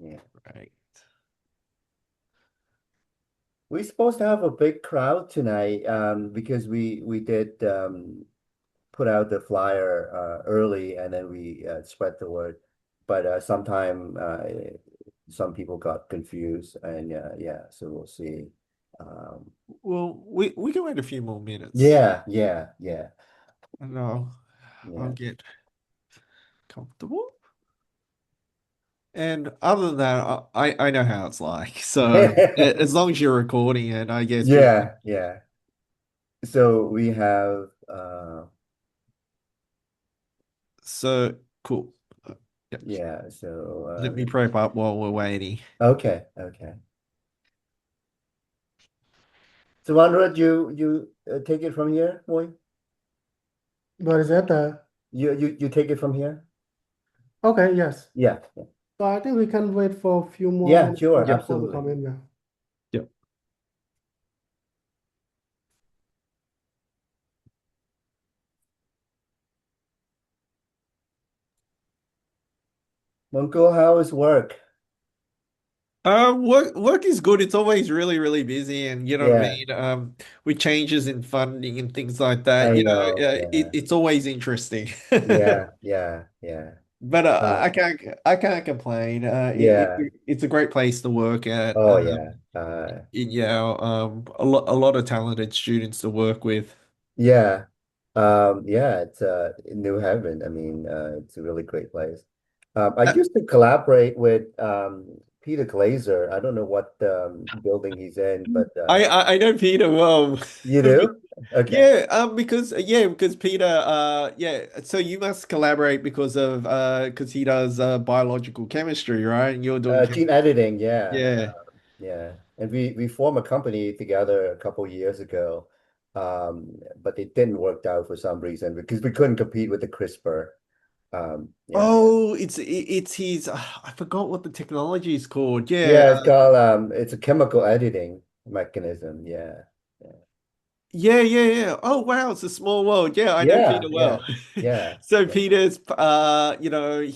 Yeah. Right. We're supposed to have a big crowd tonight because we did put out the flyer early and then we spread the word. But sometime some people got confused and yeah, so we'll see. Um, Well, we can wait a few more minutes, yeah, and I'll yeah. get comfortable. And other than that, I know how it's like. So as long as you're recording it, I guess people. Yeah, yeah. So we have So cool. Yeah. yeah, so Let me prep up while we're waiting. okay. So Andrea, you take it from here, boy? What is that? You take it from here? Okay, yes. Yeah. So I think we can wait for a few more Yeah, minutes for sure, Yep. people to absolutely. come in. Yeah. Yep. Monkol, how is work? Work is good. It's always really, really busy, and you know what I Yeah, mean. With changes in funding and things like that, I you know, know. Yeah, it's always interesting. yeah. But Uh, I can't complain. yeah. It's a great place to work at. Oh yeah. In Yale, a lot of talented students to work with. Yeah. Yeah, it's New Heaven. I mean, it's a really great place. I Uh, used to collaborate with Peter Glazer. I don't know what building he's in, but I know Peter well. you do? Okay. Yeah, because Peter, so you must collaborate because he does biological chemistry, right? And you're doing Gene editing, yeah. yeah. Yeah. And we formed a company together a couple years ago. But it didn't work out for some reason because we couldn't compete with the CRISPR. Yeah. Oh, it's his. I forgot what the technology is called. Yeah, Yeah, it's called it's a chemical editing mechanism. Yeah. Yeah. yeah. Oh wow, it's a small world. Yeah, I know Yeah, Peter yeah. well. Yeah. So Yeah. Peter's,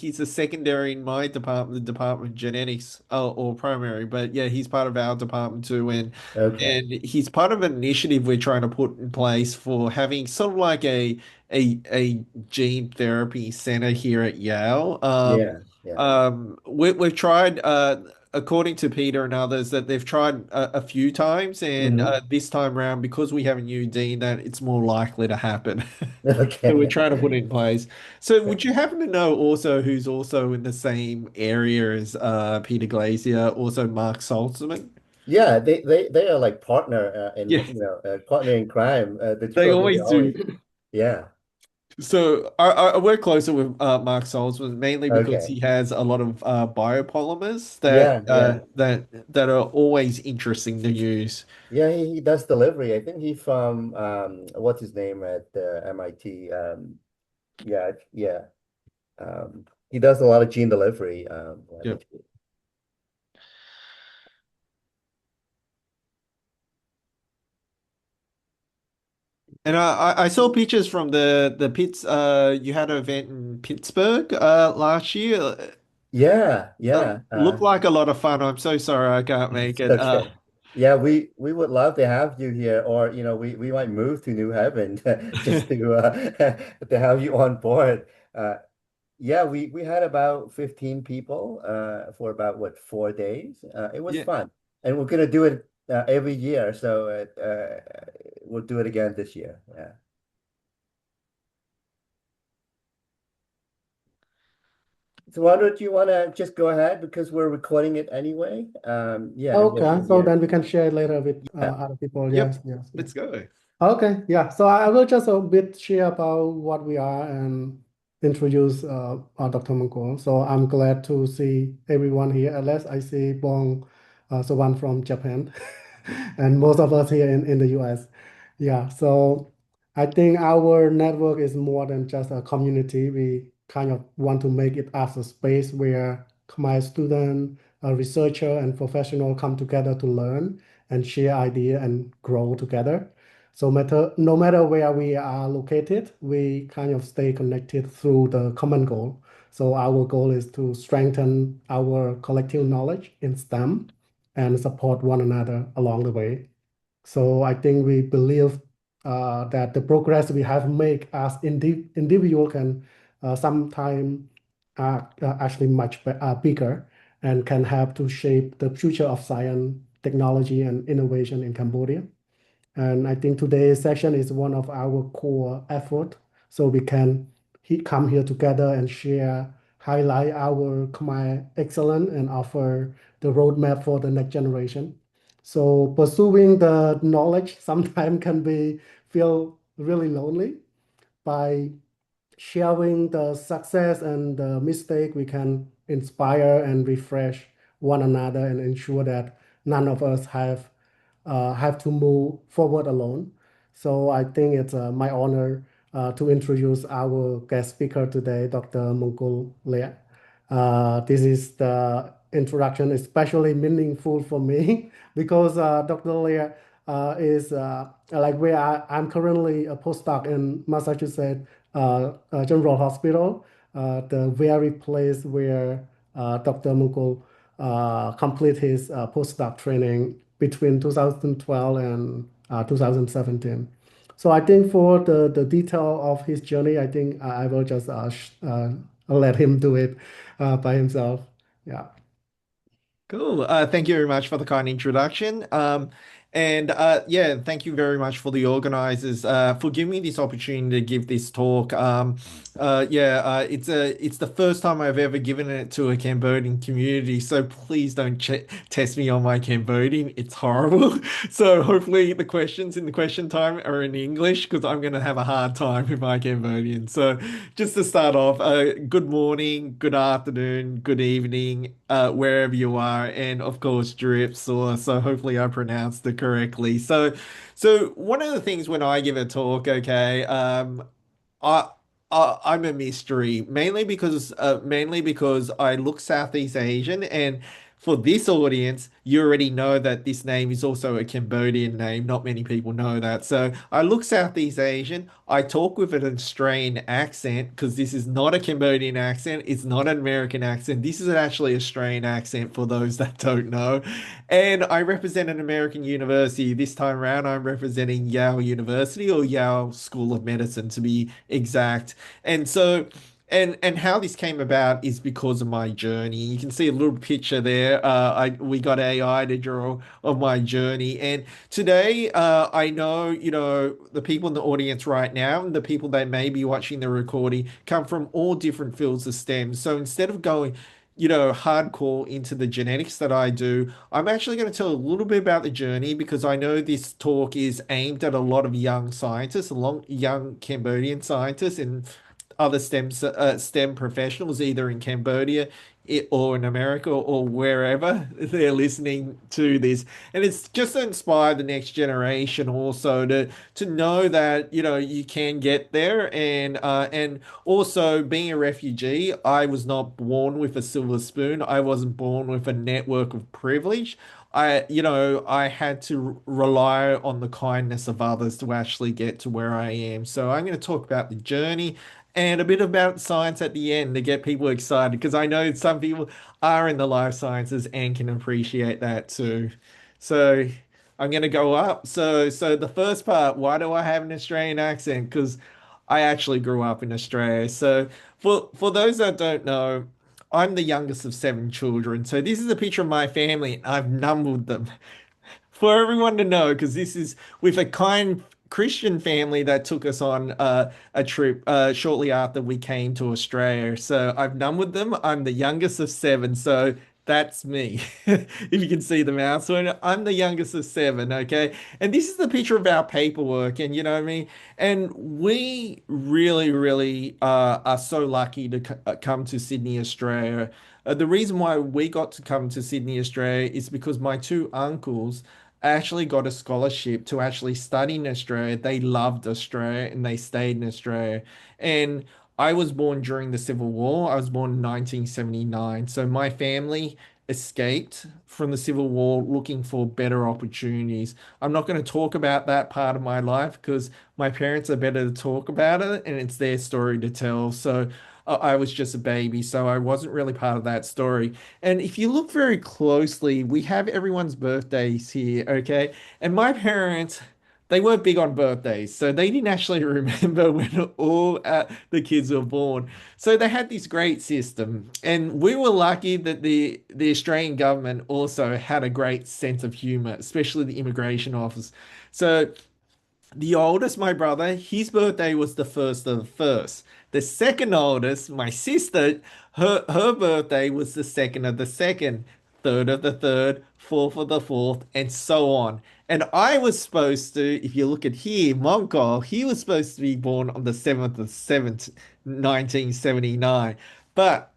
he's a secondary in my department, the Department of Genetics, or primary. But yeah, he's part of our department too, Okay. and he's part of an initiative we're trying to put in place for having sort of like a gene therapy center here at Yale. Yeah. Yeah. We've tried, according to Peter and others, that they've tried a few times, and Hmm. this time around, because we have a new dean, that it's more likely to happen. So we're Okay. trying to put it in place. So would you happen to know also who's also in the same area as Peter Glazier, also Mark Saltzman? Yeah, they are like partner in Yeah, partner in crime. The two they of them they always always do. yeah. So I work closer with Mark Salzman mainly because Okay. he has a lot of biopolymers Yeah, yeah. that are always interesting to use. Yeah, he does delivery. I think he from what's his name at MIT. Yeah. He does a lot of gene delivery. Yeah, Yep. And I saw pictures from the Pitts you had an event in Pittsburgh last year. yeah. Looked like a lot of fun. I'm so sorry I can't make it. Okay. Yeah, we would love to have you here, or we might move to New Haven just to have you on board. Yeah, we had about 15 people for about what 4 days. It was Yeah. fun, and we're gonna do it every year, so we'll do it again this year. Yeah. So why don't you want to just go ahead because we're recording it anyway? Yeah, and Okay, so yeah, then we can share later with yeah, other people. Yep. Yes, yes, yes. Let's go. Okay, yeah. So I will just a bit share about what we are and introduce Dr. Monkol. So I'm glad to see everyone here. At least I see Bong, so one from Japan, and most of us here in the US. Yeah, so I think our network is more than just a community. We kind of want to make it as a space where my student, a researcher, and professional come together to learn and share idea and grow together. So no matter where we are located, we kind of stay connected through the common goal. So our goal is to strengthen our collective knowledge in STEM and support one another along the way. So I think we believe that the progress we have made as individual can sometime actually bigger and can help to shape the future of science, technology, and innovation in Cambodia. And I think today's session is one of our core effort. So we can come here together and share, highlight our Khmer excellence and offer the roadmap for the next generation. So pursuing the knowledge sometimes can be feel really lonely. By sharing the success and the mistake, we can inspire and refresh one another and ensure that none of us have to move forward alone. So I think it's my honor to introduce our guest speaker today, Dr. Monkol. This is the introduction especially meaningful for me because Dr. Lea is like where I'm currently a postdoc in Massachusetts General Hospital, the very place where Dr. Monkol complete his postdoc training between 2012 and 2017. So I think for the detail of his journey, I think I will just let him do it by himself. Yeah. Cool. Thank you very much for the kind introduction. And yeah, thank you very much for the organizers for giving me this opportunity to give this talk. Yeah, it's the first time I've ever given it to a Cambodian community, so please don't test me on my Cambodian. It's horrible. So hopefully the questions in the question time are in English because I'm gonna have a hard time with my Cambodian. So just to start off, good morning, good afternoon, good evening, wherever you are, and of course, drips, or so hopefully I pronounced it correctly. So one of the things when I give a talk, okay, I, I'm a mystery mainly because I look Southeast Asian, and for this audience, you already know that this name is also a Cambodian name. Not many people know that. So I look Southeast Asian. I talk with an Australian accent because this is not a Cambodian accent. It's not an American accent. This is actually Australian accent for those that don't know. And I represent an American university. This time around, I'm representing Yale University, or Yale School of Medicine to be exact. And so, and how this came about is because of my journey. You can see a little picture there. We got AI to draw of my journey. And today, I know, the people in the audience right now and the people that may be watching the recording come from all different fields of STEM. So instead of going hardcore into the genetics that I do, I'm actually going to tell a little bit about the journey because I know this talk is aimed at a lot of young scientists, young Cambodian scientists, and other STEM professionals, either in Cambodia or in America or wherever they're listening to this. And it's just to inspire the next generation also to know that you can get there. And also, being a refugee, I was not born with a silver spoon. I wasn't born with a network of privilege. I had to rely on the kindness of others to actually get to where I am. So I'm going to talk about the journey and a bit about science at the end to get people excited because I know some people are in the life sciences and can appreciate that too. So I'm going to go up. So the first part, why do I have an Australian accent? Because I actually grew up in Australia. So for those that don't know, I'm the youngest of seven children. So this is a picture of my family. I've numbered them for everyone to know, because this is with a kind Christian family that took us on a trip shortly after we came to Australia. So I've numbered them. I'm the youngest of seven, so that's me. If you can see the mouse, so I'm the youngest of seven. Okay, and this is the picture of our paperwork, and you know what I mean. And we really, really are so lucky to come to Sydney, Australia. The reason why we got to come to Sydney, Australia is because my two uncles actually got a scholarship to actually study in Australia. They loved Australia and they stayed in Australia. And I was born during the Civil War. I was born in 1979. So my family escaped from the Civil War looking for better opportunities. I'm not going to talk about that part of my life because my parents are better to talk about it and it's their story to tell. So I was just a baby, so I wasn't really part of that story. And if you look very closely, we have everyone's birthdays here, okay? And my parents, they weren't big on birthdays, so they didn't actually remember when all the kids were born. So they had this great system, and we were lucky that the Australian government also had a great sense of humor, especially the immigration office. So the oldest, my brother, his birthday was the first of the first. The second oldest, my sister, her birthday was the second of the second, third of the third, fourth of the fourth, and so on. And I was supposed to, if you look at here, Monkol, he was supposed to be born on the 7th of 7th, 1979. But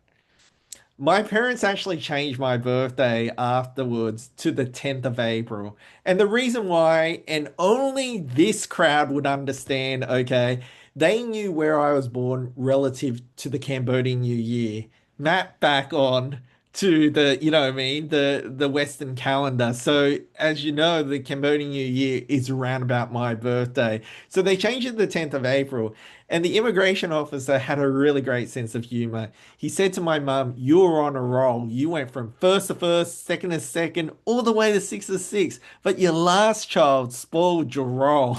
my parents actually changed my birthday afterwards to the 10th of April. And the reason why, and only this crowd would understand, okay, they knew where I was born relative to the Cambodian New Year, mapped back on to the, you know what I mean, the Western calendar. So as you know, the Cambodian New Year is around about my birthday. So they changed it to the 10th of April. And the immigration officer had a really great sense of humor. He said to my mum, "You're on a roll. You went from first to first, second to second, all the way to sixth to sixth. But your last child spoiled your roll.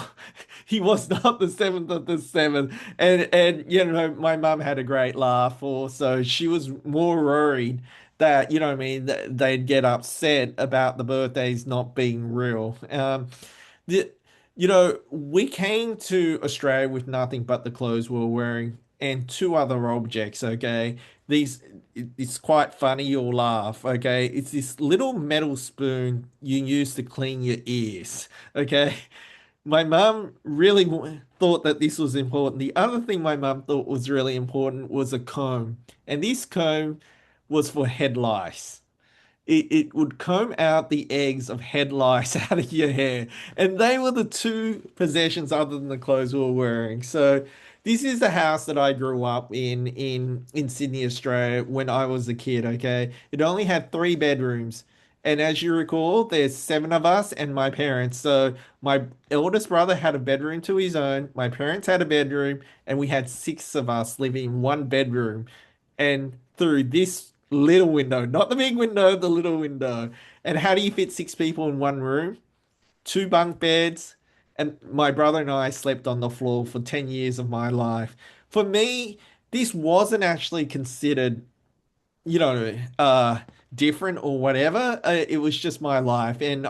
He was not the seventh of the seventh." And you know, my mum had a great laugh also. She was more worried that, you know what I mean, that they'd get upset about the birthdays not being real. The, you know, we came to Australia with nothing but the clothes we were wearing and two other objects, okay? These, it's quite funny, you'll laugh, okay? It's this little metal spoon you use to clean your ears, okay? My mum really thought that this was important. The other thing my mum thought was really important was a comb. And this comb was for head lice. It would comb out the eggs of head lice out of your hair. And they were the two possessions other than the clothes we were wearing. So this is the house that I grew up in Sydney, Australia when I was a kid, okay? It only had three bedrooms. And as you recall, there's seven of us and my parents. So my eldest brother had a bedroom to his own, my parents had a bedroom, and we had six of us living in one bedroom. And through this little window, not the big window, the little window. And how do you fit six people in one room? Two bunk beds. And my brother and I slept on the floor for 10 years of my life. For me, this wasn't actually considered, you know, different or whatever. It was just my life, and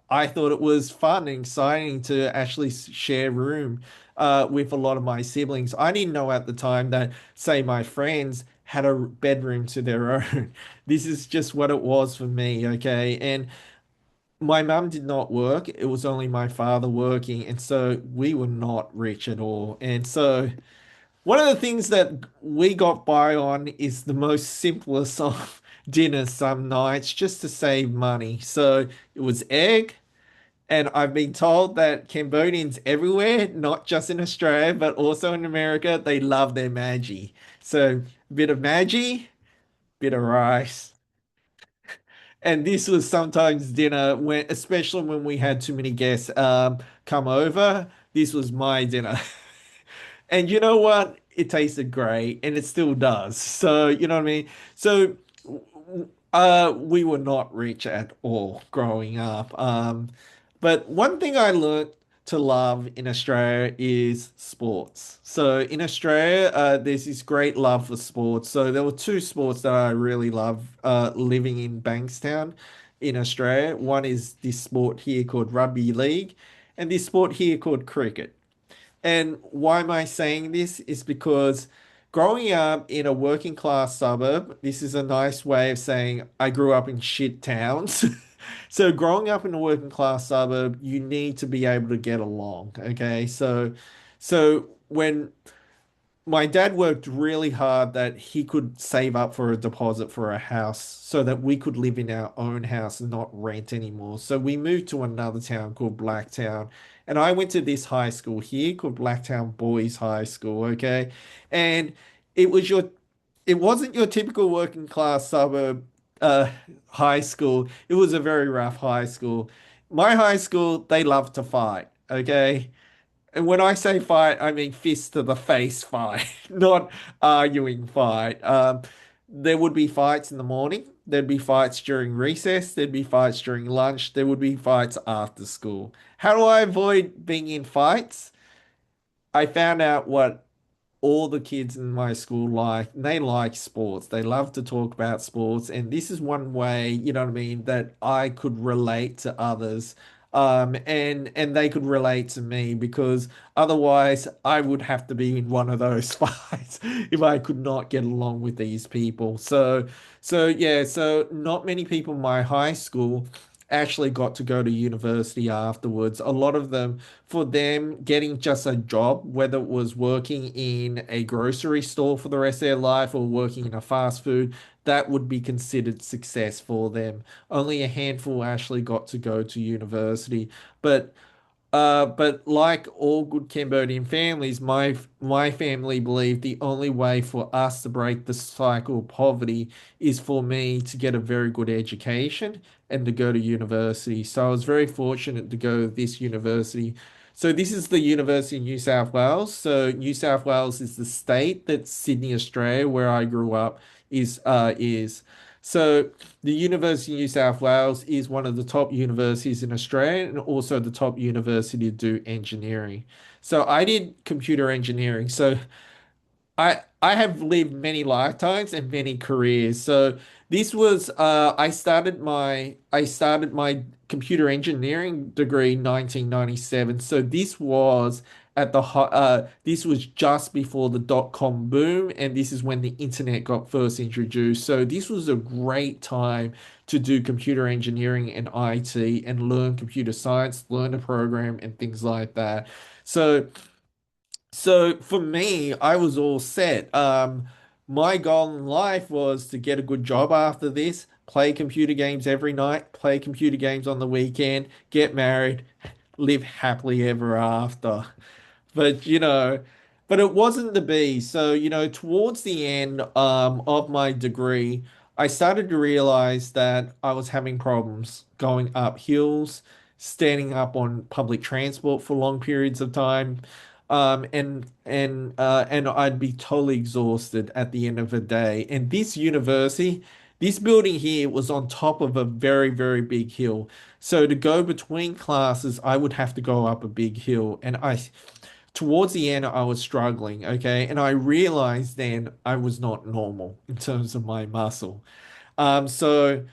I thought it was fun and exciting to actually share room with a lot of my siblings. I didn't know at the time that, say, my friends had a bedroom to their own. This is just what it was for me, okay? And my mum did not work. It was only my father working, and so we were not rich at all. And so one of the things that we got by on is the most simplest of dinners some nights just to save money. So it was egg, and I've been told that Cambodians everywhere, not just in Australia, but also in America, they love their Maggi. So a bit of Maggi, bit of rice. And this was sometimes dinner when, especially when we had too many guests come over. This was my dinner. And you know what? It tasted great and it still does. So, you know what I mean? So, we were not rich at all growing up. But one thing I learned to love in Australia is sports. So in Australia, there's this great love for sports. So there were two sports that I really love living in Bankstown in Australia. One is this sport here called rugby league, and this sport here called cricket. And why am I saying this? Is because growing up in a working class suburb, this is a nice way of saying I grew up in shit towns. So growing up in a working class suburb, you need to be able to get along. Okay. So when my dad worked really hard that he could save up for a deposit for a house so that we could live in our own house and not rent anymore. So we moved to another town called Blacktown. And I went to this high school here called Blacktown Boys High School, okay? And it was your it wasn't your typical working class suburb uh high school. It was a very rough high school. My high school, they loved to fight, okay? And when I say fight, I mean fist to the face fight, not arguing fight. There would be fights in the morning. There'd be fights during recess. There'd be fights during lunch. There would be fights after school. How do I avoid being in fights? I found out what all the kids in my school like. They like sports. They love to talk about sports. And this is one way, you know what I mean, that I could relate to others. And they could relate to me because otherwise I would have to be in one of those fights if I could not get along with these people. So yeah, so not many people in my high school actually got to go to university afterwards. A lot of them, for them, getting just a job, whether it was working in a grocery store for the rest of their life or working in a fast food, that would be considered success for them. Only a handful actually got to go to university. But like all good Cambodian families, my family believed the only way for us to break the cycle of poverty is for me to get a very good education and to go to university. So I was very fortunate to go to this university. So this is the University of New South Wales. So New South Wales is the state that Sydney, Australia, where I grew up, is. So the University of New South Wales is one of the top universities in Australia and also the top university to do engineering. So I did computer engineering. So I have lived many lifetimes and many careers. So this was I started my computer engineering degree in 1997. So this was this was just before the dot-com boom, and this is when the internet got first introduced. So this was a great time to do computer engineering and IT and learn computer science, learn a program and things like that. So so for me, I was all set. My goal in life was to get a good job after this, play computer games every night, play computer games on the weekend, get married, live happily ever after. But but it wasn't to be. So, towards the end of my degree, I started to realize that I was having problems going up hills, standing up on public transport for long periods of time. And I'd be totally exhausted at the end of the day. And this university, this building here was on top of a very, very big hill. So to go between classes, I would have to go up a big hill. And towards the end, I was struggling, okay? And I realized then I was not normal in terms of my muscle. Um, so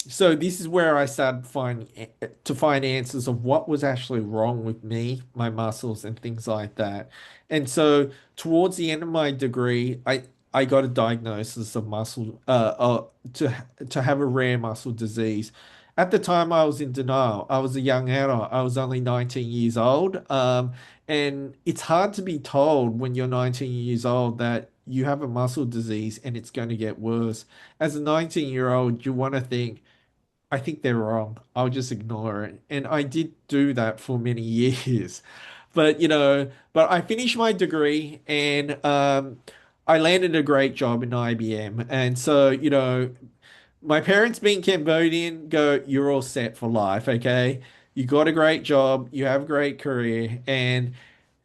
so this is where I started to find answers of what was actually wrong with me, my muscles, and things like that. And so towards the end of my degree, I got a diagnosis of to have a rare muscle disease. At the time, I was in denial. I was a young adult. I was only 19 years old. And it's hard to be told when you're 19 years old that you have a muscle disease and it's going to get worse. As a 19-year-old, you want to think, I think they're wrong. I'll just ignore it. And I did do that for many years. But I finished my degree and I landed a great job in IBM. And so, my parents being Cambodian go, you're all set for life, okay? You got a great job, you have a great career, and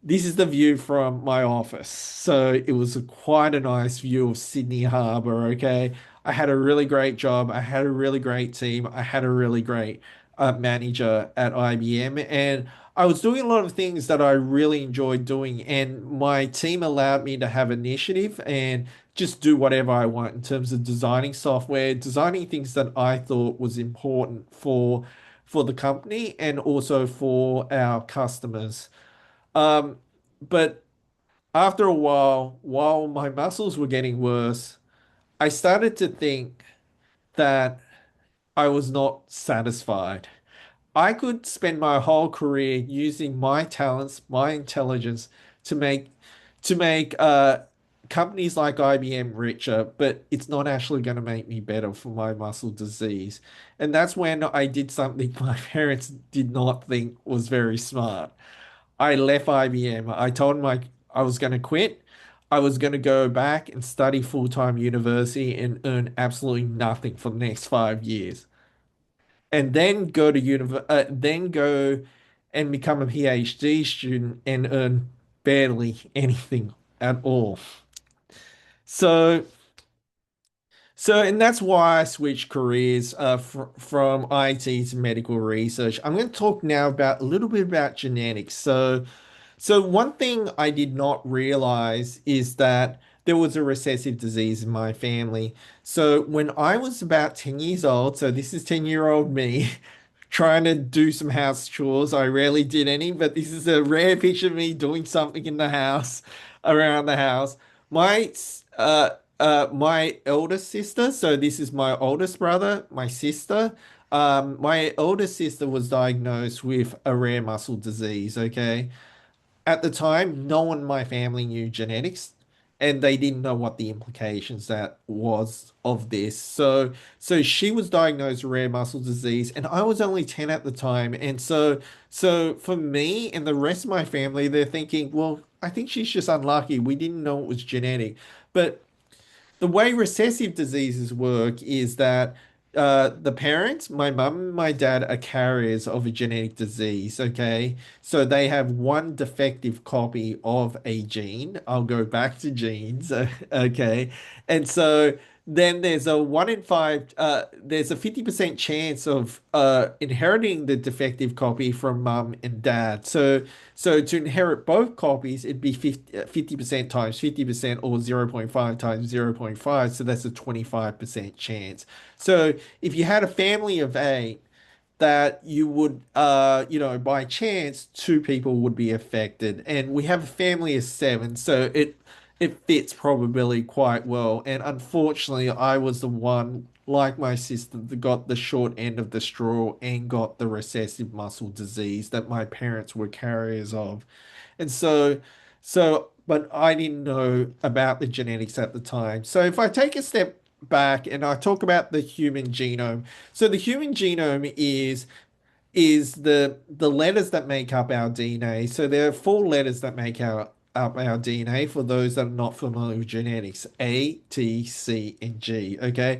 this is the view from my office. So it was quite a nice view of Sydney Harbour, okay? I had a really great job. I had a really great team. I had a really great manager at IBM. And I was doing a lot of things that I really enjoyed doing. And my team allowed me to have initiative and just do whatever I want in terms of designing software, designing things that I thought was important for the company and also for our customers. Um, but after a while my muscles were getting worse, I started to think that I was not satisfied. I could spend my whole career using my talents, my intelligence to make to make companies like IBM richer, but it's not actually going to make me better for my muscle disease. And that's when I did something my parents did not think was very smart. I left IBM. I told them I was going to quit. I was going to go back and study full-time university and earn absolutely nothing for the next 5 years. And then go and become a PhD student and earn barely anything at all. So, and that's why I switched careers from IT to medical research. I'm going to talk now about a little bit about genetics. So one thing I did not realize is that there was a recessive disease in my family. So when I was about 10 years old, so this is 10-year-old me trying to do some house chores. I rarely did any, but this is a rare picture of me doing something in the house, around the house. My my eldest sister, so this is my oldest brother, my sister. My oldest sister was diagnosed with a rare muscle disease, okay? At the time, no one in my family knew genetics, and they didn't know what the implications that was of this. So she was diagnosed with rare muscle disease, and I was only 10 at the time. And so for me and the rest of my family, they're thinking, well, I think she's just unlucky. We didn't know it was genetic. But the way recessive diseases work is that the parents, my mum and my dad, are carriers of a genetic disease. Okay. So they have one defective copy of a gene. I'll go back to genes. Okay. And so then there's a 1 in 5, there's a 50% chance of inheriting the defective copy from mum and dad. So to inherit both copies, it'd be 50% times 50% or zero point 0.5 times zero point 0.5. So that's a 25% chance. So if you had a family of eight, that you would, by chance, two people would be affected. And we have a family of seven, so it fits probability quite well. And unfortunately, I was the one, like my sister, that got the short end of the straw and got the recessive muscle disease that my parents were carriers of. And but I didn't know about the genetics at the time. So if I take a step back and I talk about the human genome, so the human genome is the letters that make up our DNA. So there are four letters that make up our DNA for those that are not familiar with genetics: A, T, C, and G. Okay,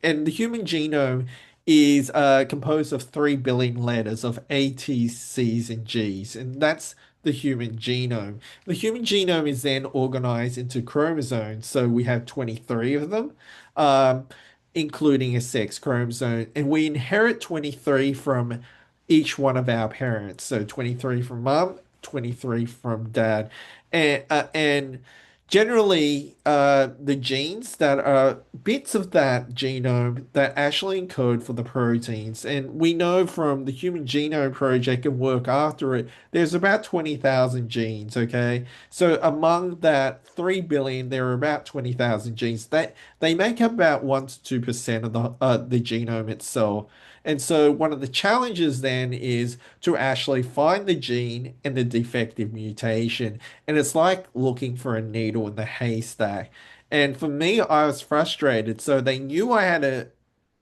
and the human genome is composed of 3 billion letters of A, T, C's, and G's, and that's the human genome. The human genome is then organized into chromosomes, so we have 23 of them. Um, Including a sex chromosome, and we inherit 23 from each one of our parents. So 23 from mom, 23 from dad. And generally, the genes that are bits of that genome that actually encode for the proteins. And we know from the Human Genome Project and work after it, there's about 20,000 genes, okay? So among that 3 billion, there are about 20,000 genes. That they make up about 1 to 2% of the genome itself. And so one of the challenges then is to actually find the gene and the defective mutation. And it's like looking for a needle in the haystack. And for me, I was frustrated. So they knew I had a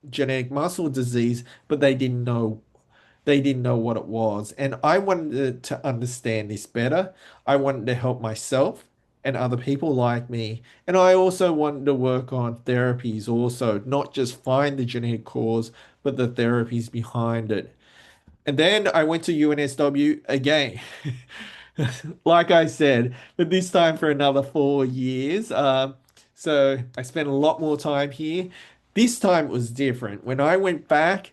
genetic muscle disease, but they didn't know what it was. And I wanted to understand this better. I wanted to help myself and other people like me. And I also wanted to work on therapies also, not just find the genetic cause, but the therapies behind it. And then I went to UNSW again. Like I said, but this time for another 4 years. So I spent a lot more time here. This time it was different. When I went back,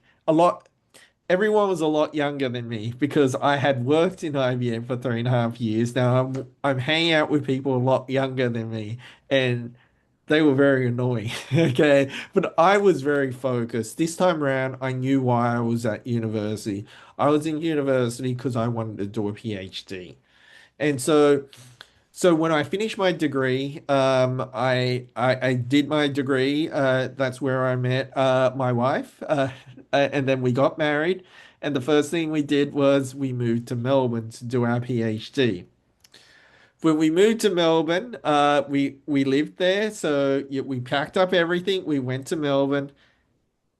everyone was a lot younger than me because I had worked in IBM for 3.5 years. Now I'm hanging out with people a lot younger than me, and they were very annoying. Okay, but I was very focused. This time around, I knew why I was at university. I was in university because I wanted to do a PhD. And so when I finished my degree, I did my degree. That's where I met my wife, and then we got married. And the first thing we did was we moved to Melbourne to do our PhD. When we moved to Melbourne, we lived there. So yeah, we packed up everything. We went to Melbourne,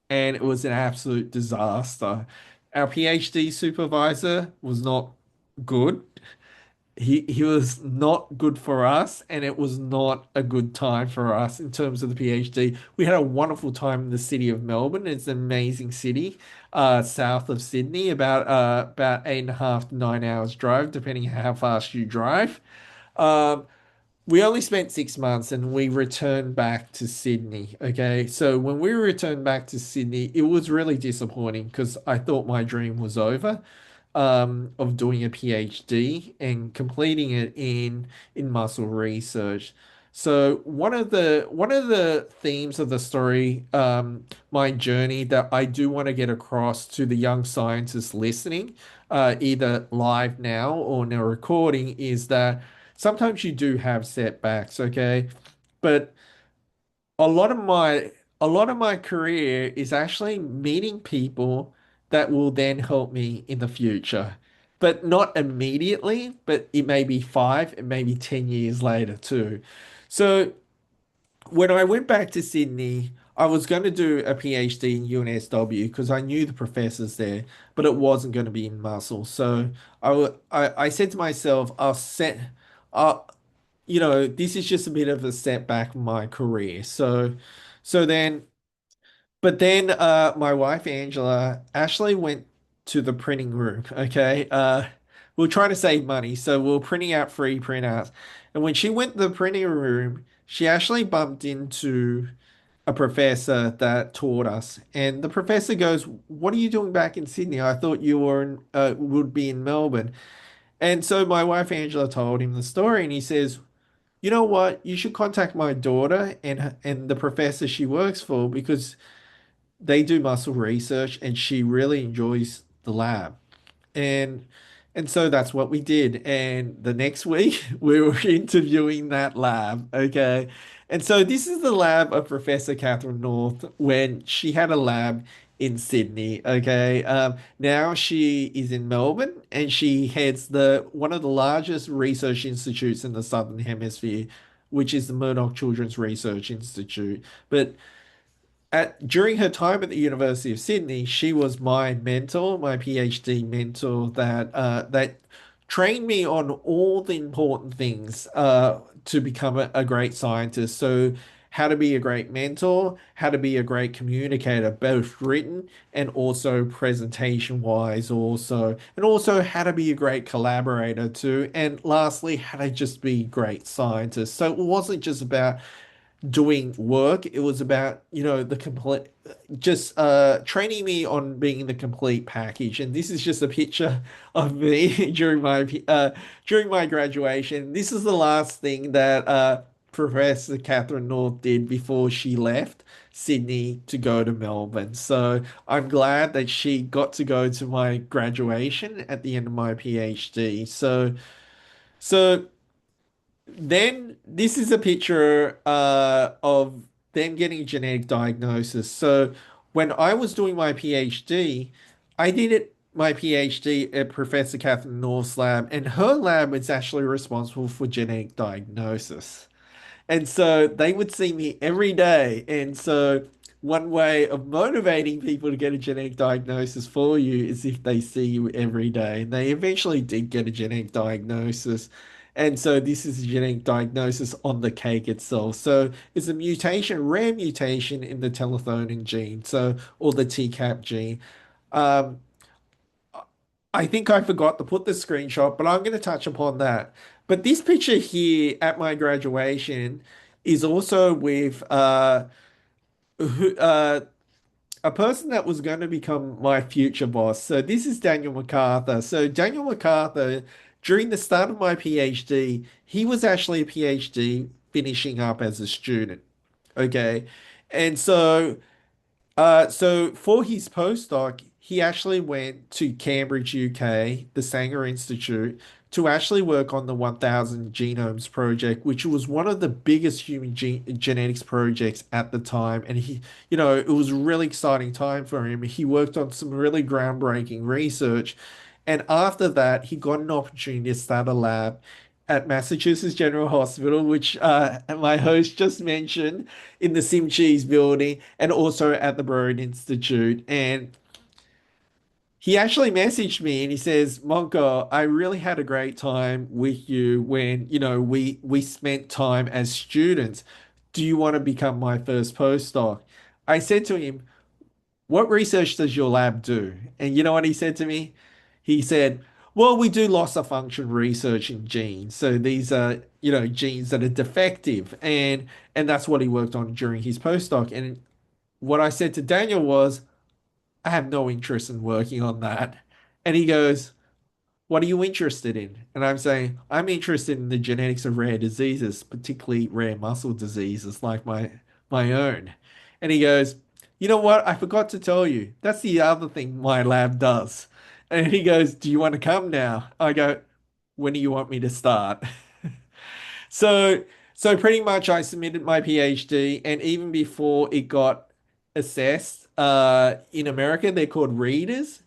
and it was an absolute disaster. Our PhD supervisor was not good. he was not good for us, and it was not a good time for us in terms of the PhD. We had a wonderful time in the city of Melbourne. It's an amazing city, south of Sydney, about 8.5 to 9 hours drive, depending how fast you drive. Um, we only spent 6 months and we returned back to Sydney. Okay. So when we returned back to Sydney, it was really disappointing because I thought my dream was over, of doing a PhD and completing it in muscle research. So one of the themes of the story, my journey that I do want to get across to the young scientists listening, either live now or in a recording, is that sometimes you do have setbacks, okay? But a lot of my a lot of my career is actually meeting people that will then help me in the future. But not immediately, but it may be 5, it may be 10 years later too. So when I went back to Sydney, I was going to do a PhD in UNSW because I knew the professors there, but it wasn't going to be in muscle. So I said to myself, uh, this is just a bit of a setback in my career. So then, but then my wife Angela actually went to the printing room. Okay. We are trying to save money, so we are printing out free printouts. And when she went to the printing room, she actually bumped into a professor that taught us. And the professor goes, "What are you doing back in Sydney? I thought you would be in Melbourne." And so my wife Angela told him the story, and he says, "You know what? You should contact my daughter and the professor she works for because they do muscle research and she really enjoys the lab." And and so that's what we did. And the next week we were interviewing that lab. Okay. And so this is the lab of Professor Catherine North when she had a lab in Sydney. Okay. Now she is in Melbourne and she heads the one of the largest research institutes in the Southern Hemisphere, which is the Murdoch Children's Research Institute. But during her time at the University of Sydney, she was my mentor, my PhD mentor that trained me on all the important things to become a great scientist. So how to be a great mentor, how to be a great communicator, both written and also presentation wise also, and also how to be a great collaborator too. And lastly, how to just be a great scientist. So it wasn't just about doing work. It was about, the complete, just training me on being the complete package. And this is just a picture of me during my graduation. This is the last thing that Professor Catherine North did before she left Sydney to go to Melbourne. So I'm glad that she got to go to my graduation at the end of my PhD. So then this is a picture of them getting a genetic diagnosis. So when I was doing my PhD, I did my PhD at Professor Catherine North's lab, and her lab is actually responsible for genetic diagnosis. And so they would see me every day. And so one way of motivating people to get a genetic diagnosis for you is if they see you every day. And they eventually did get a genetic diagnosis. And so this is a genetic diagnosis on the cake itself. So it's a mutation, rare mutation in the telethonin gene, so or the TCAP gene. Um, I think I forgot to put the screenshot, but I'm going to touch upon that. But this picture here at my graduation is also with who, a person that was going to become my future boss. So this is Daniel MacArthur. So Daniel MacArthur, during the start of my PhD, he was actually a PhD finishing up as a student. Okay. And so for his postdoc, he actually went to Cambridge, UK, the Sanger Institute, to actually work on the 1000 Genomes Project, which was one of the biggest human genetics projects at the time. And it was a really exciting time for him. He worked on some really groundbreaking research. And after that, he got an opportunity to start a lab at Massachusetts General Hospital, which my host just mentioned, in the Sim Cheese building, and also at the Broad Institute. And he actually messaged me and he says, Monko, I really had a great time with you when, we spent time as students. Do you want to become my first postdoc? I said to him, what research does your lab do? And you know what he said to me? He said, well, we do loss of function research in genes. So these are, genes that are defective. And that's what he worked on during his postdoc. And what I said to Daniel was, I have no interest in working on that. And he goes, what are you interested in? And I'm saying, I'm interested in the genetics of rare diseases, particularly rare muscle diseases like my own. And he goes, you know what? I forgot to tell you. That's the other thing my lab does. And he goes, do you want to come now? I go, when do you want me to start? So, so pretty much I submitted my PhD, and even before it got assessed, in America, they're called readers.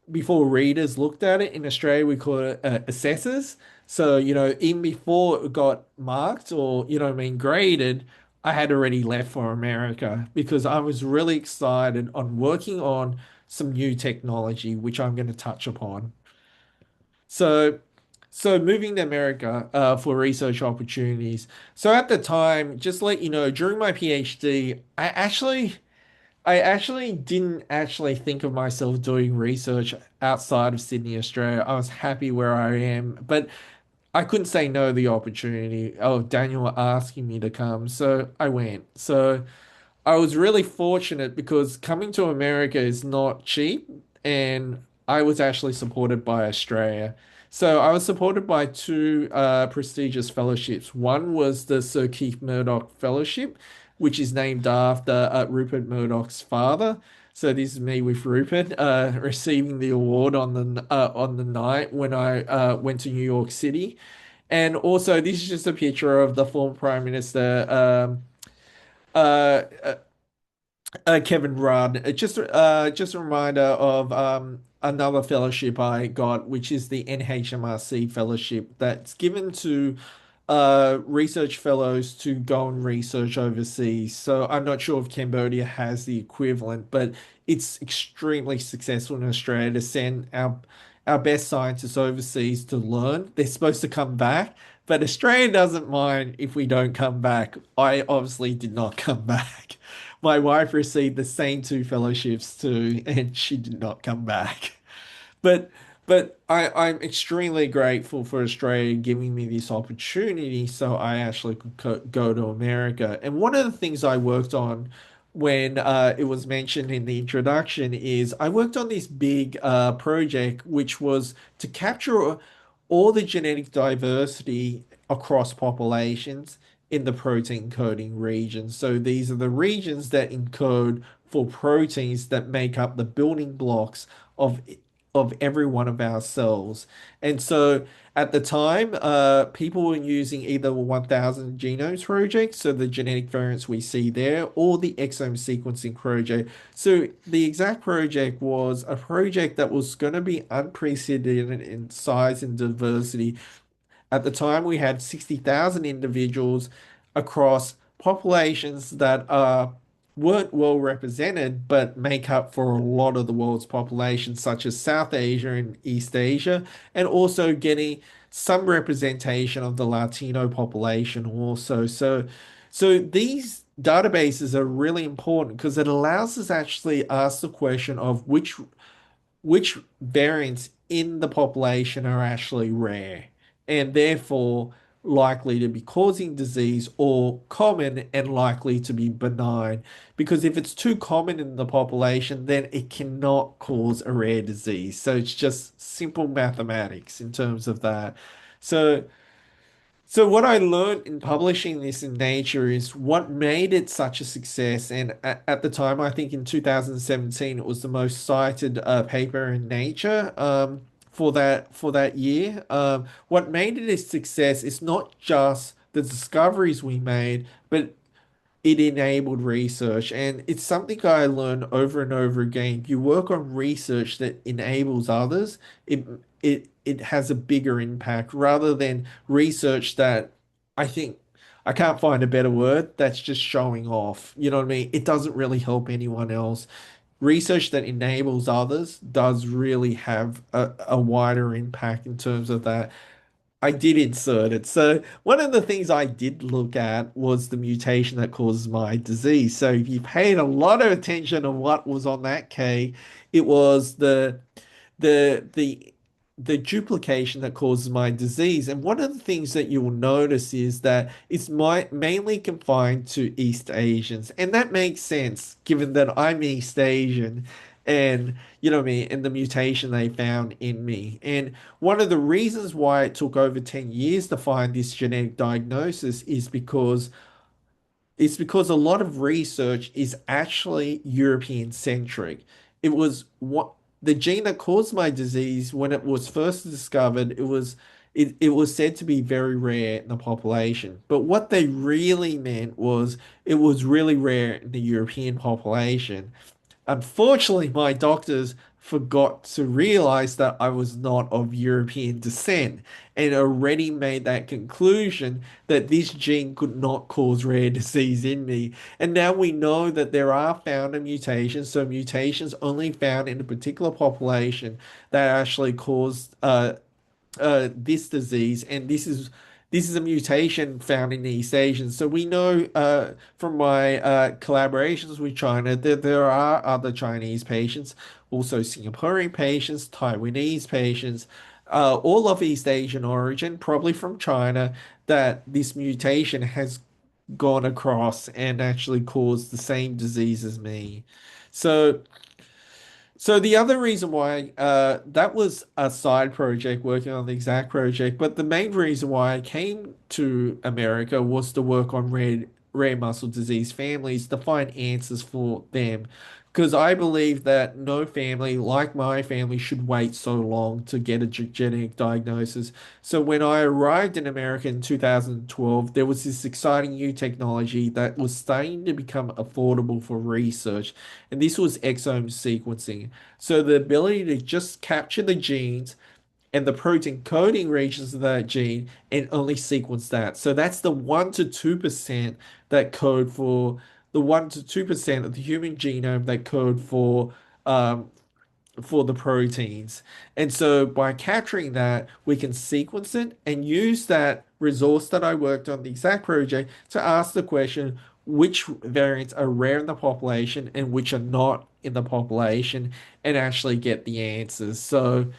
Before readers looked at it, in Australia, we call it assessors. So, even before it got marked or, graded, I had already left for America because I was really excited on working on some new technology, which I'm going to touch upon. So, so moving to America for research opportunities. So at the time, just to let you know, during my PhD, I actually didn't actually think of myself doing research outside of Sydney, Australia. I was happy where I am, but I couldn't say no to the opportunity. Oh, Daniel were asking me to come, so I went. So I was really fortunate because coming to America is not cheap, and I was actually supported by Australia. So I was supported by two prestigious fellowships. One was the Sir Keith Murdoch Fellowship, which is named after Rupert Murdoch's father. So this is me with Rupert receiving the award on the night when I went to New York City, and also this is just a picture of the former Prime Minister. Uh, Kevin Rudd. Just a reminder of another fellowship I got, which is the NHMRC fellowship that's given to research fellows to go and research overseas. So I'm not sure if Cambodia has the equivalent, but it's extremely successful in Australia to send our best scientists overseas to learn. They're supposed to come back, but Australia doesn't mind if we don't come back. I obviously did not come back. My wife received the same two fellowships too, and she did not come back. But I'm extremely grateful for Australia giving me this opportunity so I actually could go to America. And one of the things I worked on when it was mentioned in the introduction is I worked on this big project which was to capture all the genetic diversity across populations in the protein coding regions. So these are the regions that encode for proteins that make up the building blocks of every one of our cells. And so at the time, people were using either 1000 Genomes Project, so the genetic variants we see there, or the Exome Sequencing Project. So the exact project was a project that was going to be unprecedented in size and diversity. At the time, we had 60,000 individuals across populations that weren't well represented, but make up for a lot of the world's population, such as South Asia and East Asia, and also getting some representation of the Latino population also. So these databases are really important because it allows us actually ask the question of which variants in the population are actually rare and therefore likely to be causing disease or common and likely to be benign. Because if it's too common in the population, then it cannot cause a rare disease. So it's just simple mathematics in terms of that. So so what I learned in publishing this in Nature is what made it such a success. And at the time, I think in 2017, it was the most cited paper in Nature for that year. What made it a success is not just the discoveries we made, but it enabled research. And it's something I learned over and over again. You work on research that enables others, it it has a bigger impact rather than research that I think I can't find a better word, that's just showing off. You know what I mean? It doesn't really help anyone else. research that enables others does really have a wider impact in terms of that. I did insert it. So one of the things I did look at was the mutation that causes my disease. So if you paid a lot of attention to what was on that K, it was the the the duplication that causes my disease. And one of the things that you will notice is that it's mainly confined to East Asians. And that makes sense given that I'm East Asian and you know what I mean, and the mutation they found in me. And one of the reasons why it took over 10 years to find this genetic diagnosis is because it's because a lot of research is actually European centric. It was what the gene that caused my disease when it was first discovered, it was said to be very rare in the population. But what they really meant was it was really rare in the European population. Unfortunately, my doctors forgot to realize that I was not of European descent and already made that conclusion that this gene could not cause rare disease in me. And now we know that there are founder mutations, so mutations only found in a particular population that actually cause this disease, and this is a mutation found in East Asians. So we know from my collaborations with China that there are other Chinese patients, also Singaporean patients, Taiwanese patients, all of East Asian origin, probably from China, that this mutation has gone across and actually caused the same disease as me. So so the other reason why that was a side project working on the exact project, but the main reason why I came to America was to work on rare muscle disease families to find answers for them. Because I believe that no family like my family should wait so long to get a genetic diagnosis. So when I arrived in America in 2012, there was this exciting new technology that was starting to become affordable for research, and this was exome sequencing. So the ability to just capture the genes and the protein coding regions of that gene and only sequence that. So that's the 1 to 2% that code for the 1 to 2% of the human genome that code for the proteins. And so by capturing that, we can sequence it and use that resource that I worked on, the exact project, to ask the question, which variants are rare in the population and which are not in the population, and actually get the answers. So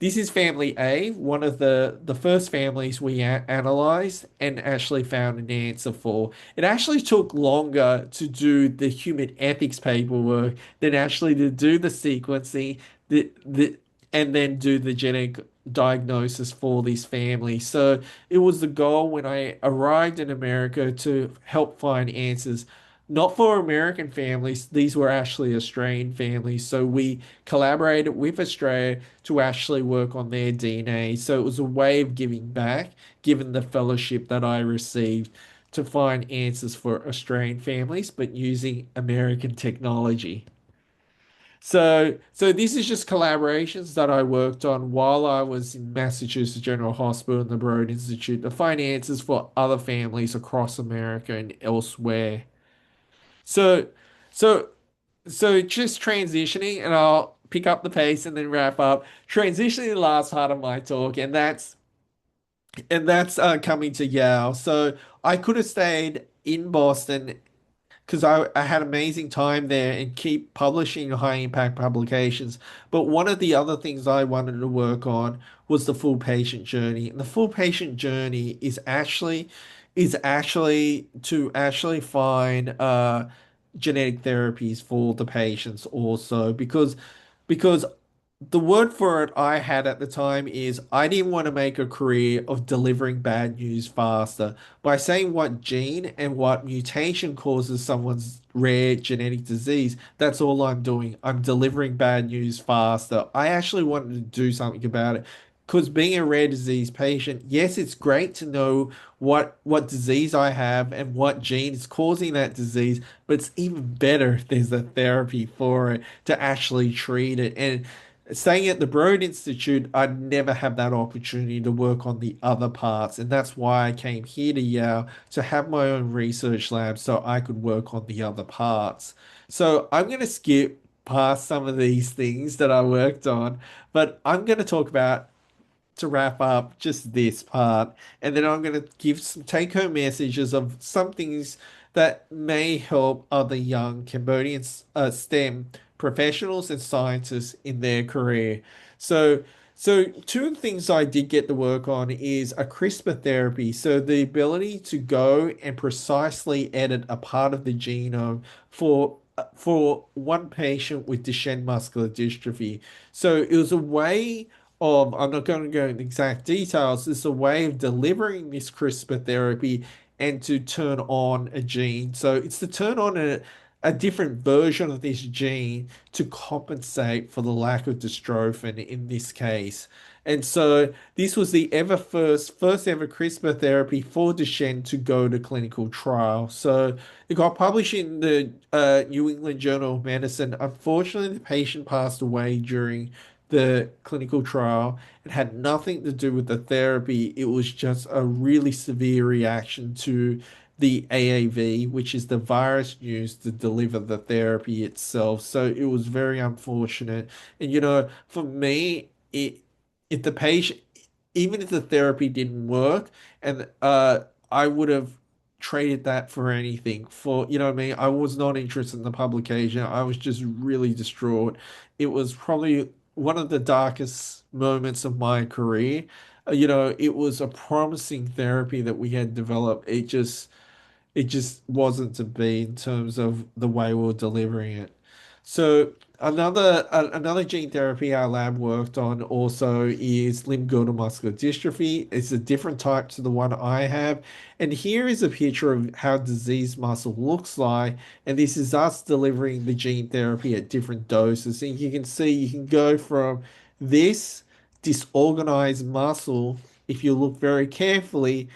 this is family A, one of the first families we analyzed and actually found an answer for. It actually took longer to do the human ethics paperwork than actually to do the sequencing, and then do the genetic diagnosis for this family. So it was the goal when I arrived in America to help find answers. Not for American families, these were actually Australian families. So we collaborated with Australia to actually work on their DNA. So it was a way of giving back, given the fellowship that I received to find answers for Australian families, but using American technology. So this is just collaborations that I worked on while I was in Massachusetts General Hospital and the Broad Institute to find answers for other families across America and elsewhere. So, so, so just transitioning, and I'll pick up the pace and then wrap up. Transitioning to the last part of my talk, and that's coming to Yale. So I could have stayed in Boston because I had amazing time there and keep publishing high impact publications. But one of the other things I wanted to work on was the full patient journey. And the full patient journey is actually to actually find genetic therapies for the patients also because the word for it I had at the time is I didn't want to make a career of delivering bad news faster. By saying what gene and what mutation causes someone's rare genetic disease, that's all I'm doing. I'm delivering bad news faster. I actually wanted to do something about it. Because being a rare disease patient, yes, it's great to know what disease I have and what gene is causing that disease, but it's even better if there's a therapy for it to actually treat it. staying at the Broad Institute, I'd never have that opportunity to work on the other parts. And that's why I came here to Yale to have my own research lab so I could work on the other parts. So I'm going to skip past some of these things that I worked on, but I'm going to talk about to wrap up just this part, and then I'm going to give some take-home messages of some things that may help other young Cambodian STEM professionals and scientists in their career. So, so two things I did get to work on is a CRISPR therapy. So the ability to go and precisely edit a part of the genome for one patient with Duchenne muscular dystrophy. So it was a way of, I'm not going to go into exact details, it's a way of delivering this CRISPR therapy and to turn on a gene. So it's to turn on a different version of this gene to compensate for the lack of dystrophin in this case. And so this was the first ever CRISPR therapy for Duchenne to go to clinical trial. So it got published in the New England Journal of Medicine. Unfortunately, the patient passed away during the clinical trial. It had nothing to do with the therapy. It was just a really severe reaction to the AAV, which is the virus used to deliver the therapy itself. So it was very unfortunate. And for me, if the patient, even if the therapy didn't work, and I would have traded that for anything. For what I mean, I was not interested in the publication. I was just really distraught. It was probably one of the darkest moments of my career. It was a promising therapy that we had developed. It just wasn't to be in terms of the way we were delivering it. So another gene therapy our lab worked on also is limb-girdle muscular dystrophy. It's a different type to the one I have. And here is a picture of how diseased muscle looks like. And this is us delivering the gene therapy at different doses. And you can see you can go from this disorganized muscle, if you look very carefully,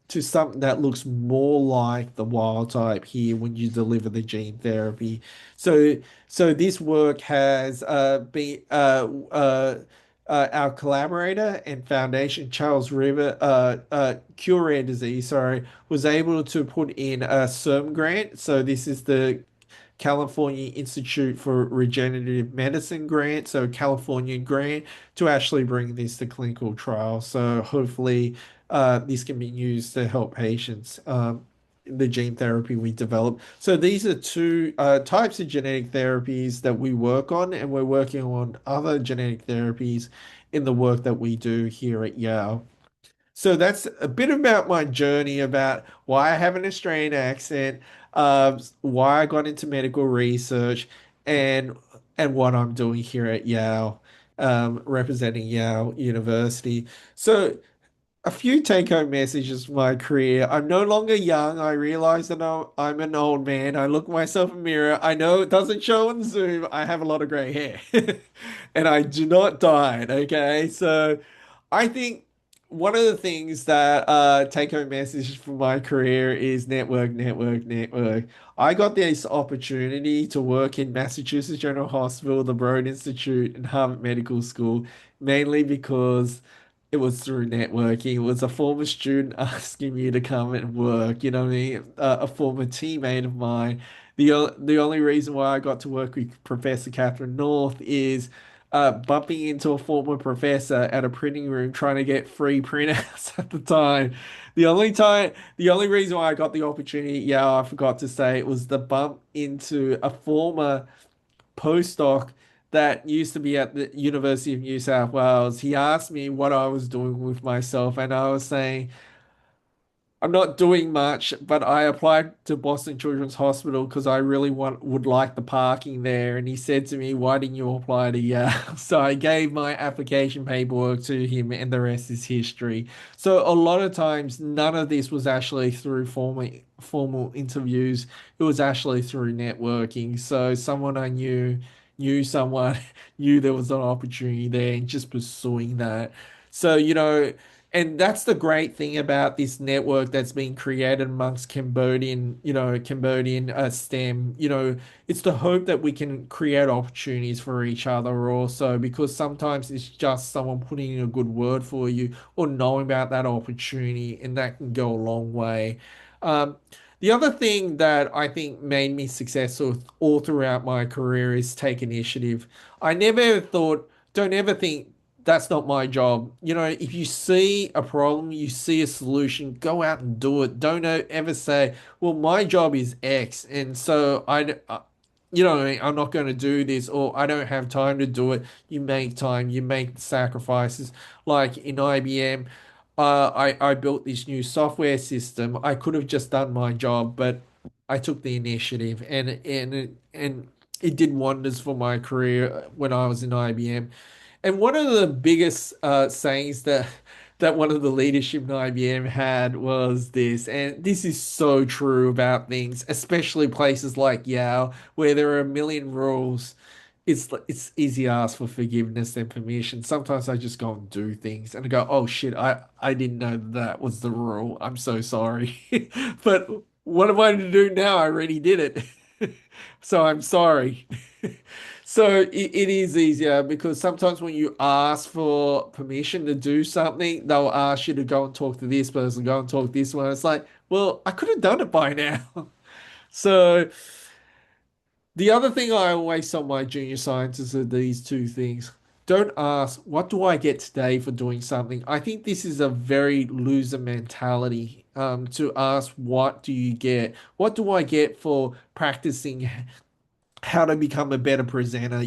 to something that looks more like the wild type here when you deliver the gene therapy. So, so this work has been our collaborator and foundation, Charles River, Cure Rare Disease, sorry, was able to put in a CERM grant. So this is the California Institute for Regenerative Medicine grant, so California grant to actually bring this to clinical trial. So hopefully, this can be used to help patients. The gene therapy we develop. So these are two types of genetic therapies that we work on, and we're working on other genetic therapies in the work that we do here at Yale. So that's a bit about my journey about why I have an Australian accent, why I got into medical research, and what I'm doing here at Yale, representing Yale University. So a few take-home messages from my career. I'm no longer young. I realize that I'm an old man. I look at myself in the mirror. I know it doesn't show on Zoom. I have a lot of gray hair, and I do not dye it. Okay, so I think one of the things that take-home message from my career is network, network, network. I got this opportunity to work in Massachusetts General Hospital, the Broad Institute, and Harvard Medical School, mainly because it was through networking. It was a former student asking me to come and work, you know what I mean? A former teammate of mine. The only reason why I got to work with Professor Catherine North is bumping into a former professor at a printing room trying to get free printouts at the time. The only reason why I got the opportunity, yeah, I forgot to say, it was the bump into a former postdoc that used to be at the University of New South Wales. He asked me what I was doing with myself, and I was saying, I'm not doing much, but I applied to Boston Children's Hospital because I really would like the parking there. And he said to me, "Why didn't you apply to Yale?" So I gave my application paperwork to him, and the rest is history. So a lot of times, none of this was actually through formal interviews. It was actually through networking. So someone I knew someone, knew there was an opportunity there, and just pursuing that. So and that's the great thing about this network that's been created amongst Cambodian, Cambodian STEM. It's the hope that we can create opportunities for each other also, because sometimes it's just someone putting in a good word for you or knowing about that opportunity, and that can go a long way. Um, the other thing that I think made me successful all throughout my career is take initiative. I never ever thought, don't ever think that's not my job. If you see a problem, you see a solution, go out and do it. Don't ever say, well, my job is X, and so I'm not going to do this, or I don't have time to do it. You make time, you make sacrifices. Like in IBM, I built this new software system. I could have just done my job, but I took the initiative, and it did wonders for my career when I was in IBM. And one of the biggest sayings that one of the leadership in IBM had was this, and this is so true about things, especially places like Yale, where there are a million rules. It's easy to ask for forgiveness and permission. Sometimes I just go and do things, and I go, "Oh shit, I didn't know that was the rule. I'm so sorry." But what am I to do now? I already did it, so I'm sorry. So it is easier because sometimes when you ask for permission to do something, they'll ask you to go and talk to this person, go and talk to this one. It's like, well, I could have done it by now. So the other thing I always tell my junior scientists are these two things. Don't ask, what do I get today for doing something? I think this is a very loser mentality, to ask, what do you get? What do I get for practicing how to become a better presenter,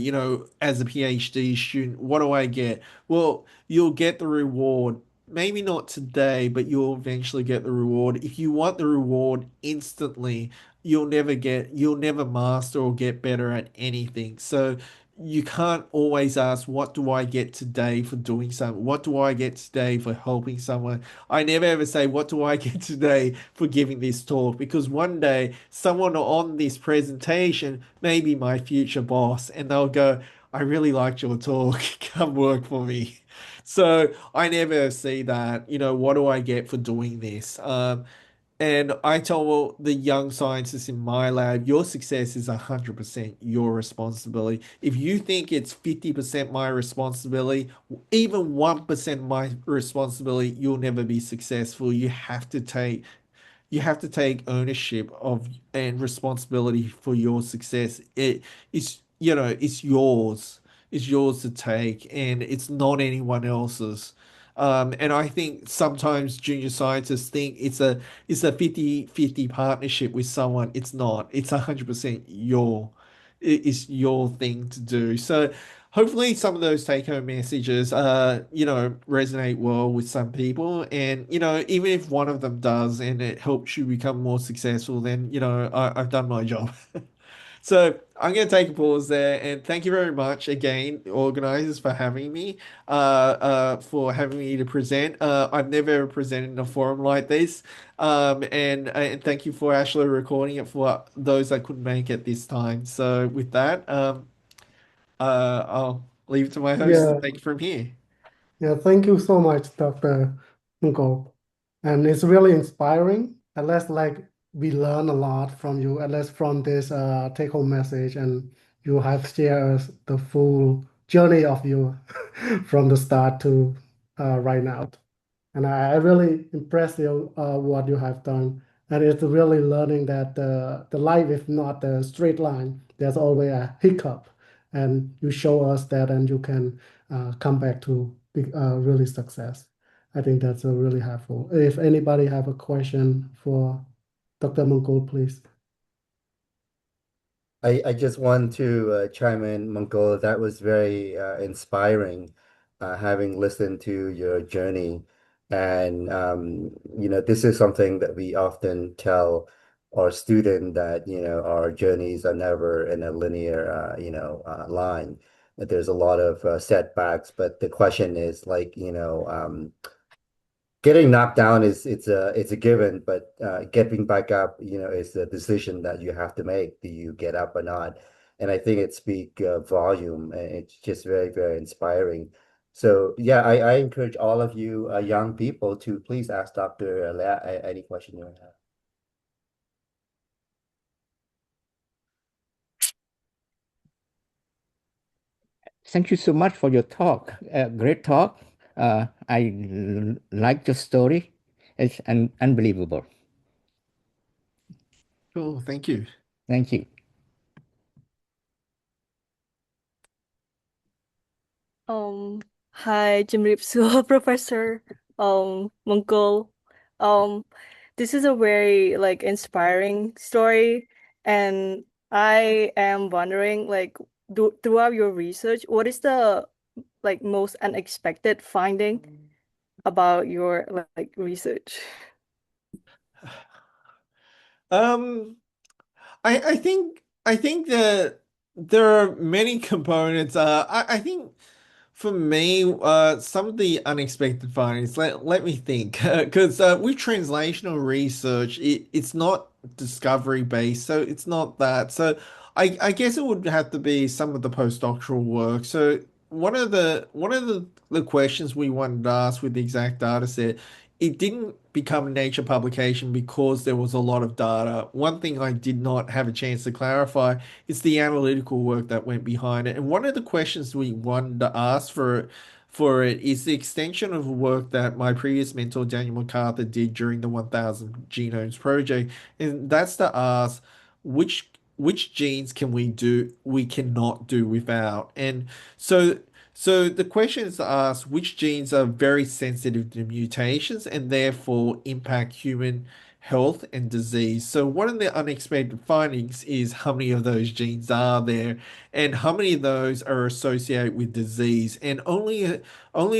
as a PhD student? What do I get? Well, you'll get the reward. Maybe not today, but you'll eventually get the reward. If you want the reward instantly, you'll never master or get better at anything. So you can't always ask, what do I get today for doing something? What do I get today for helping someone? I never ever say, what do I get today for giving this talk? Because one day someone on this presentation may be my future boss, and they'll go, I really liked your talk. Come work for me. So I never see that, what do I get for doing this? And I tell the young scientists in my lab, your success is 100% your responsibility. If you think it's 50% my responsibility, even 1% my responsibility, you'll never be successful. You have to take ownership of and responsibility for your success. It's yours. It's yours to take, and it's not anyone else's. And I think sometimes junior scientists think it's a 50-50 partnership with someone. It's not. It's 100% it's your thing to do. So hopefully some of those take-home messages resonate well with some people. And even if one of them does and it helps you become more successful, then I've done my job. So I'm going to take a pause there, and thank you very much again, organizers, for having me to present. I've never ever presented in a forum like this, and thank you for actually recording it for those that couldn't make it this time. So with that, I'll leave it to my host to Yeah, take it from here. yeah, thank you so much, Dr. Monkol. And it's really inspiring. At least like we learn a lot from you, at least from this take-home message, and you have shared us the full journey of you from the start to right now. And I really impressed you what you have done. And it's really learning that the life is not a straight line. There's always a hiccup. And you show us that and you can come back to big, really success. I think that's really helpful. If anybody have a question for Dr. Mongol, please. I just want to chime in, Monkol. That was very inspiring, having listened to your journey. And, this is something that we often tell our student that, our journeys are never in a linear, line. That there's a lot of setbacks, but the question is like, getting knocked down is it's a given, but getting back up, is a decision that you have to make. Do you get up or not? And I think it speak volume. And it's just very, very inspiring So yeah, I encourage all of you young people to please ask Dr. Lea any question you have. Thank you so much for your talk. Great talk. Like the story. It's unbelievable. Cool, thank you. Thank you. Um, Hi, Jimripsu, Professor Monkol. Um, this is a very like inspiring story, and I am wondering like throughout your research, what is the like most unexpected finding about your like research? Um, I think that there are many components. I think for me, some of the unexpected findings. Let me think, because with translational research, it's not discovery based, so it's not that. So I guess it would have to be some of the postdoctoral work. So one of the questions we wanted to ask with the exact data set, it didn't become a Nature publication because there was a lot of data. One thing I did not have a chance to clarify is the analytical work that went behind it. And one of the questions we wanted to ask for it is the extension of work that my previous mentor Daniel MacArthur did during the 1000 Genomes Project, and that's to ask which which genes we cannot do without. And so so the question is to ask which genes are very sensitive to mutations and therefore impact human health and disease. So one of the unexpected findings is how many of those genes are there and how many of those are associated with disease. And only a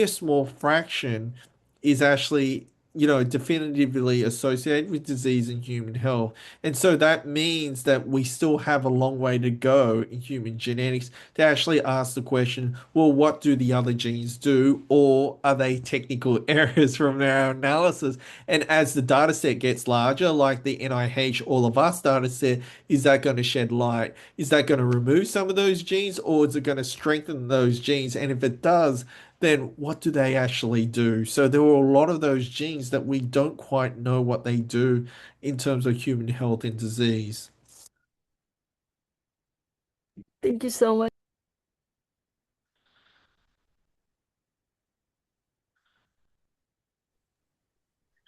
small fraction is actually, definitively associated with disease and human health. And so that means that we still have a long way to go in human genetics to actually ask the question, well, what do the other genes do? Or are they technical errors from our analysis? And as the data set gets larger, like the NIH All of Us data set, is that going to shed light? Is that going to remove some of those genes or is it going to strengthen those genes? And if it does, then what do they actually do? So there were a lot of those genes that we don't quite know what they do in terms of human health and disease. Thank you so much.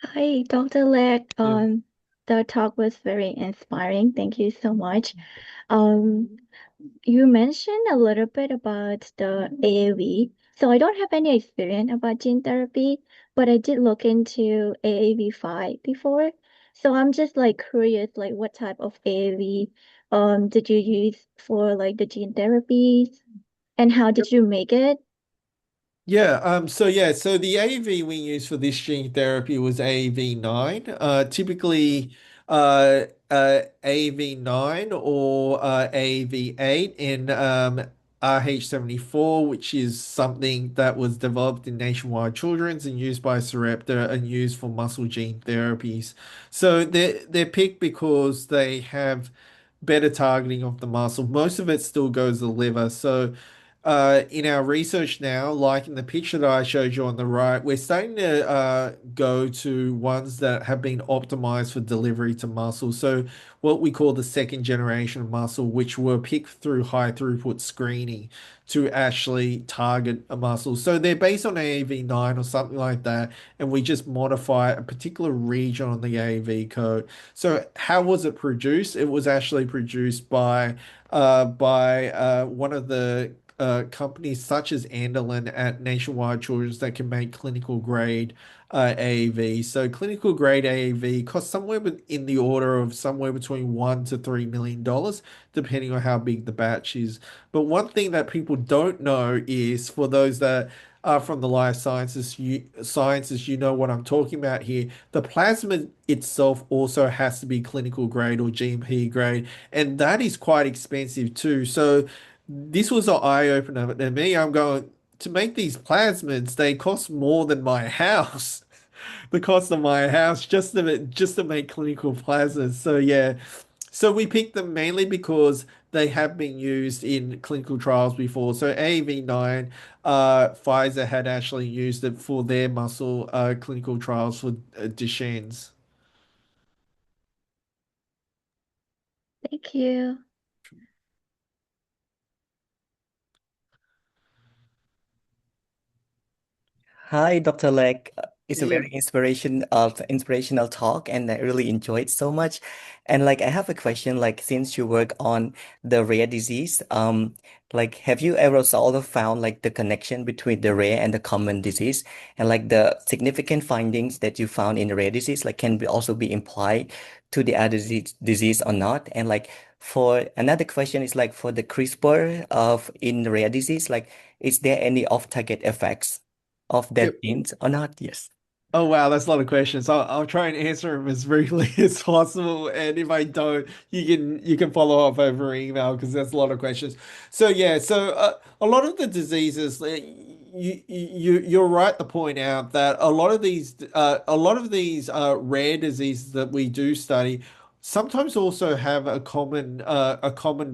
Hi, Dr. Lek. Yeah. The talk was very inspiring. Thank you so much. Um, you mentioned a little bit about the AAV. So I don't have any experience about gene therapy, but I did look into AAV5 before. So I'm just like curious, like what type of AAV did you use for like the gene therapies and how did you make it? So the AAV we used for this gene therapy was AAV9. Typically AAV9 or AAV8 and RH74, which is something that was developed in Nationwide Children's and used by Sarepta and used for muscle gene therapies. So they're picked because they have better targeting of the muscle. Most of it still goes to the liver. So in our research now, like in the picture that I showed you on the right, we're starting to go to ones that have been optimized for delivery to muscle. So what we call the second generation of muscle, which were picked through high throughput screening to actually target a muscle. So they're based on AAV9 or something like that, and we just modify a particular region on the AAV code. So how was it produced? It was actually produced by one of the companies such as Andelin at Nationwide Children's that can make clinical grade AAV. So clinical grade AAV costs in the order of somewhere between $1 to $3 million, depending on how big the batch is. But one thing that people don't know is for those that are from the life sciences, you know what I'm talking about here. The plasmid itself also has to be clinical grade or GMP grade, and that is quite expensive too. So this was an eye opener to me. I'm going to make these plasmids, they cost more than my house. The cost of my house just to make clinical plasmids. So yeah, So we picked them mainly because they have been used in clinical trials before. So AAV9, Pfizer had actually used it for their muscle clinical trials for Duchenne's. Thank you. Hi, Dr. Lek. It's a very Hey, inspirational talk, and I really enjoyed so much. And like, I have a question. Like, since you work on the rare disease, like, have you ever sort of found like the connection between the rare and the common disease, and like the significant findings that you found in the rare disease, like, can also be implied to the other disease or not? And like, for another question is like for the CRISPR of in the rare disease, like, is there any off-target effects of yeah. that genes or not? Yes. Oh wow, that's a lot of questions. I'll try and answer them as briefly as possible, and if I don't, you can follow up over email because that's a lot of questions. So yeah, a lot of the diseases, you're right to point out that a lot of these rare diseases that we do study sometimes also have a common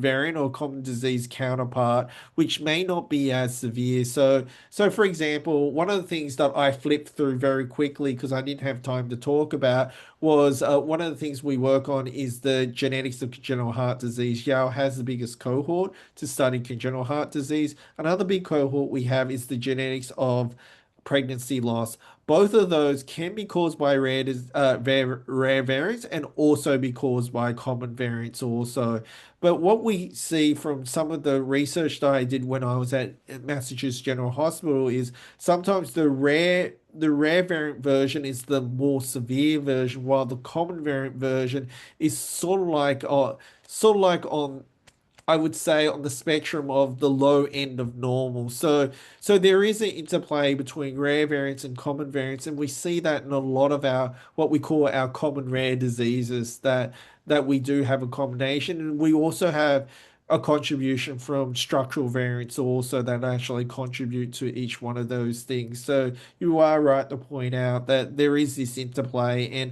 variant or common disease counterpart, which may not be as severe. So, for example, one of the things that I flipped through very quickly because I didn't have time to talk about was one of the things we work on is the genetics of congenital heart disease. Yale has the biggest cohort to study congenital heart disease. Another big cohort we have is the genetics of pregnancy loss. Both of those can be caused by rare variants and also be caused by common variants also. But what we see from some of the research that I did when I was at Massachusetts General Hospital is sometimes the rare variant version is the more severe version, while the common variant version is sort of like on I would say on the spectrum of the low end of normal. So there is an interplay between rare variants and common variants, and we see that in a lot of our what we call our common rare diseases that we do have a combination, and we also have a contribution from structural variants also that actually contribute to each one of those things. So you are right to point out that there is this interplay,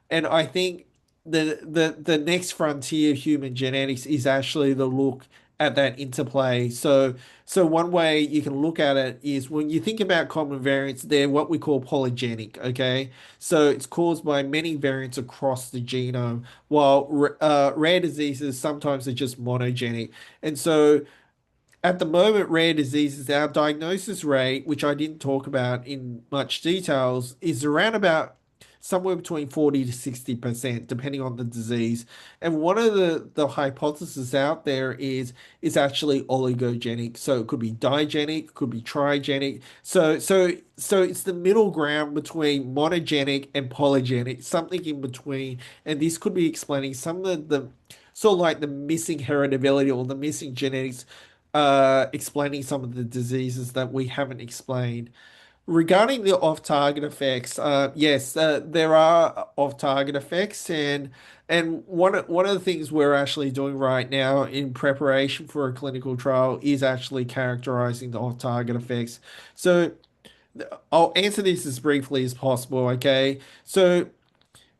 and I think the next frontier of human genetics is actually to look at that interplay. So one way you can look at it is when you think about common variants, they're what we call polygenic, okay? So it's caused by many variants across the genome, while rare diseases sometimes are just monogenic. And so at the moment, rare diseases, our diagnosis rate, which I didn't talk about in much details, is around about somewhere between 40 to 60%, depending on the disease. And one of the hypotheses out there is actually oligogenic. So it could be digenic, could be trigenic. So it's the middle ground between monogenic and polygenic, something in between. And this could be explaining some of the sort of like the missing heritability or the missing genetics explaining some of the diseases that we haven't explained. Regarding the off-target effects, yes, there are off-target effects, and one of the things we're actually doing right now in preparation for a clinical trial is actually characterizing the off-target effects. So I'll answer this as briefly as possible, okay? So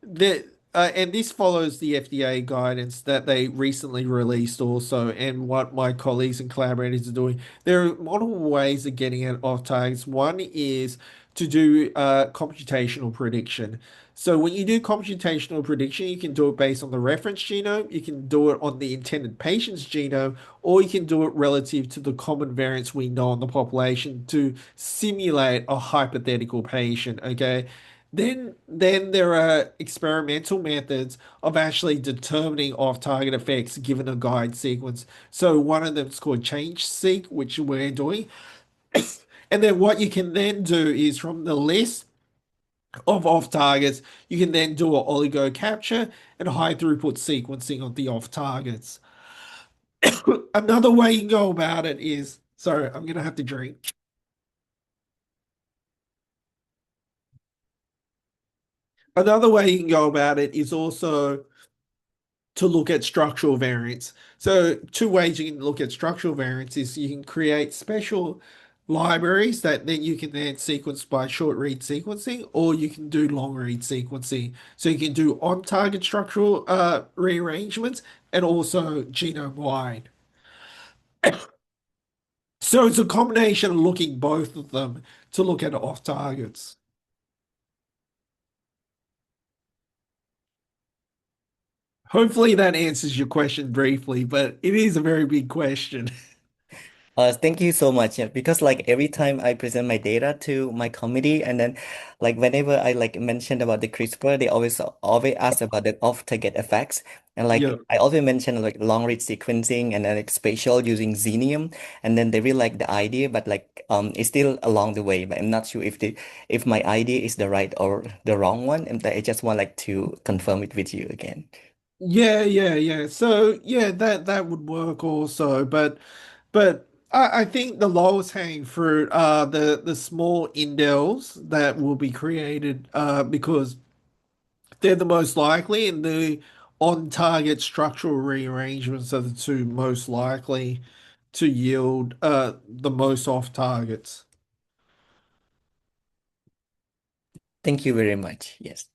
the and this follows the FDA guidance that they recently released also, and what my colleagues and collaborators are doing. There are multiple ways of getting at off targets. One is to do computational prediction. So when you do computational prediction, you can do it based on the reference genome, you can do it on the intended patient's genome, or you can do it relative to the common variants we know in the population to simulate a hypothetical patient, okay? Then there are experimental methods of actually determining off-target effects given a guide sequence. So one of them is called change seq, which we're doing. And then what you can then do is from the list of off targets, you can then do an oligo capture and high throughput sequencing of the off targets. Another way you can go about it is, sorry, I'm gonna have to drink. Another way you can go about it is also to look at structural variants. So two ways you can look at structural variants is you can create special libraries that then you can then sequence by short read sequencing, or you can do long read sequencing. So you can do on-target structural rearrangements and also genome-wide. So it's a combination of looking both of them to look at off targets. Hopefully that answers your question briefly, but it is a very big question. Thank you so much. Yeah, because like every time I present my data to my committee, and then like whenever I like mentioned about the CRISPR, they always ask about the off-target effects. And Yeah. like I always mention like long read sequencing and then like spatial using Xenium, and then they really like the idea, but like it's still along the way. But I'm not sure if my idea is the right or the wrong one, and I just want like to confirm it with you again. Yeah. So yeah, that would work also, but I think the lowest hanging fruit are the small indels that will be created because they're the most likely, and the on-target structural rearrangements are the two most likely to yield the most off targets. Thank you very much. Yes.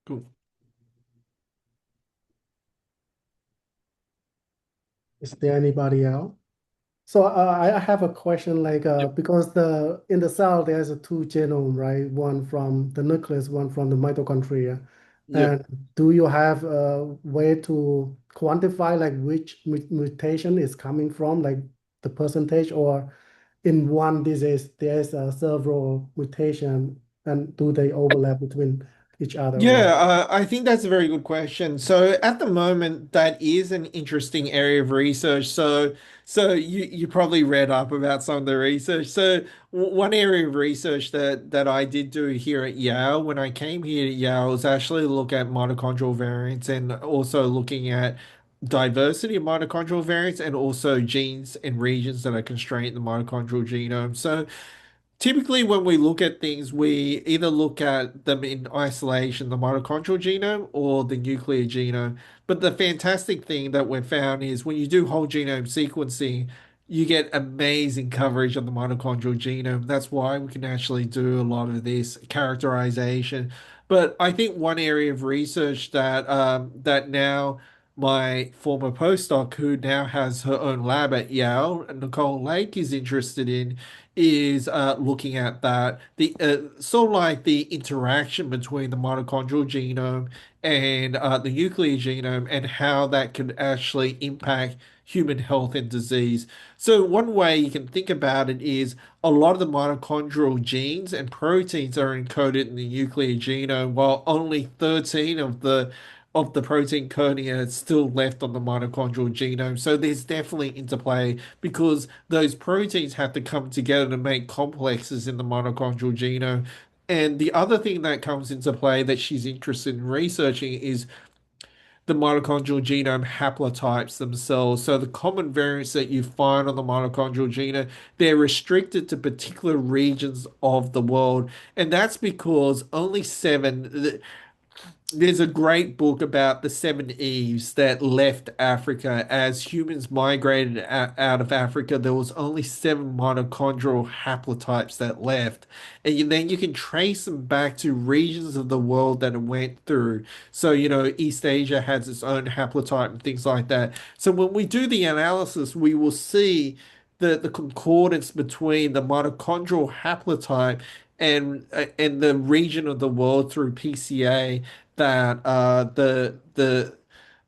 Cool. Is there anybody else? So I have a question like Yep. because the in the cell there's a two genome, right? One from the nucleus, one from the mitochondria. Yep. And do you have a way to quantify like which mutation is coming from, like the percentage, or in one disease there's several mutation and do they overlap between each other or? Yeah, I think that's a very good question. So at the moment, that is an interesting area of research. So you probably read up about some of the research. So one area of research that I did do here at Yale when I came here at Yale was actually look at mitochondrial variants and also looking at diversity of mitochondrial variants and also genes and regions that are constrained in the mitochondrial genome. So typically, when we look at things, we either look at them in isolation, the mitochondrial genome or the nuclear genome. But the fantastic thing that we've found is when you do whole genome sequencing, you get amazing coverage of the mitochondrial genome. That's why we can actually do a lot of this characterization. But I think one area of research that now my former postdoc, who now has her own lab at Yale, Nicole Lake, is interested in is looking at that the sort of like the interaction between the mitochondrial genome and the nuclear genome and how that can actually impact human health and disease. So one way you can think about it is a lot of the mitochondrial genes and proteins are encoded in the nuclear genome, while only 13 of the protein coding are still left on the mitochondrial genome. So there's definitely interplay because those proteins have to come together to make complexes in the mitochondrial genome. And the other thing that comes into play that she's interested in researching is the mitochondrial genome haplotypes themselves. So the common variants that you find on the mitochondrial genome, they're restricted to particular regions of the world. And that's because only seven, there's a great book about the seven Eves that left Africa. As humans migrated out of Africa, there was only seven mitochondrial haplotypes that left. And then you can trace them back to regions of the world that it went through. So, East Asia has its own haplotype and things like that. So when we do the analysis, we will see the concordance between the mitochondrial haplotype and the region of the world through PCA that the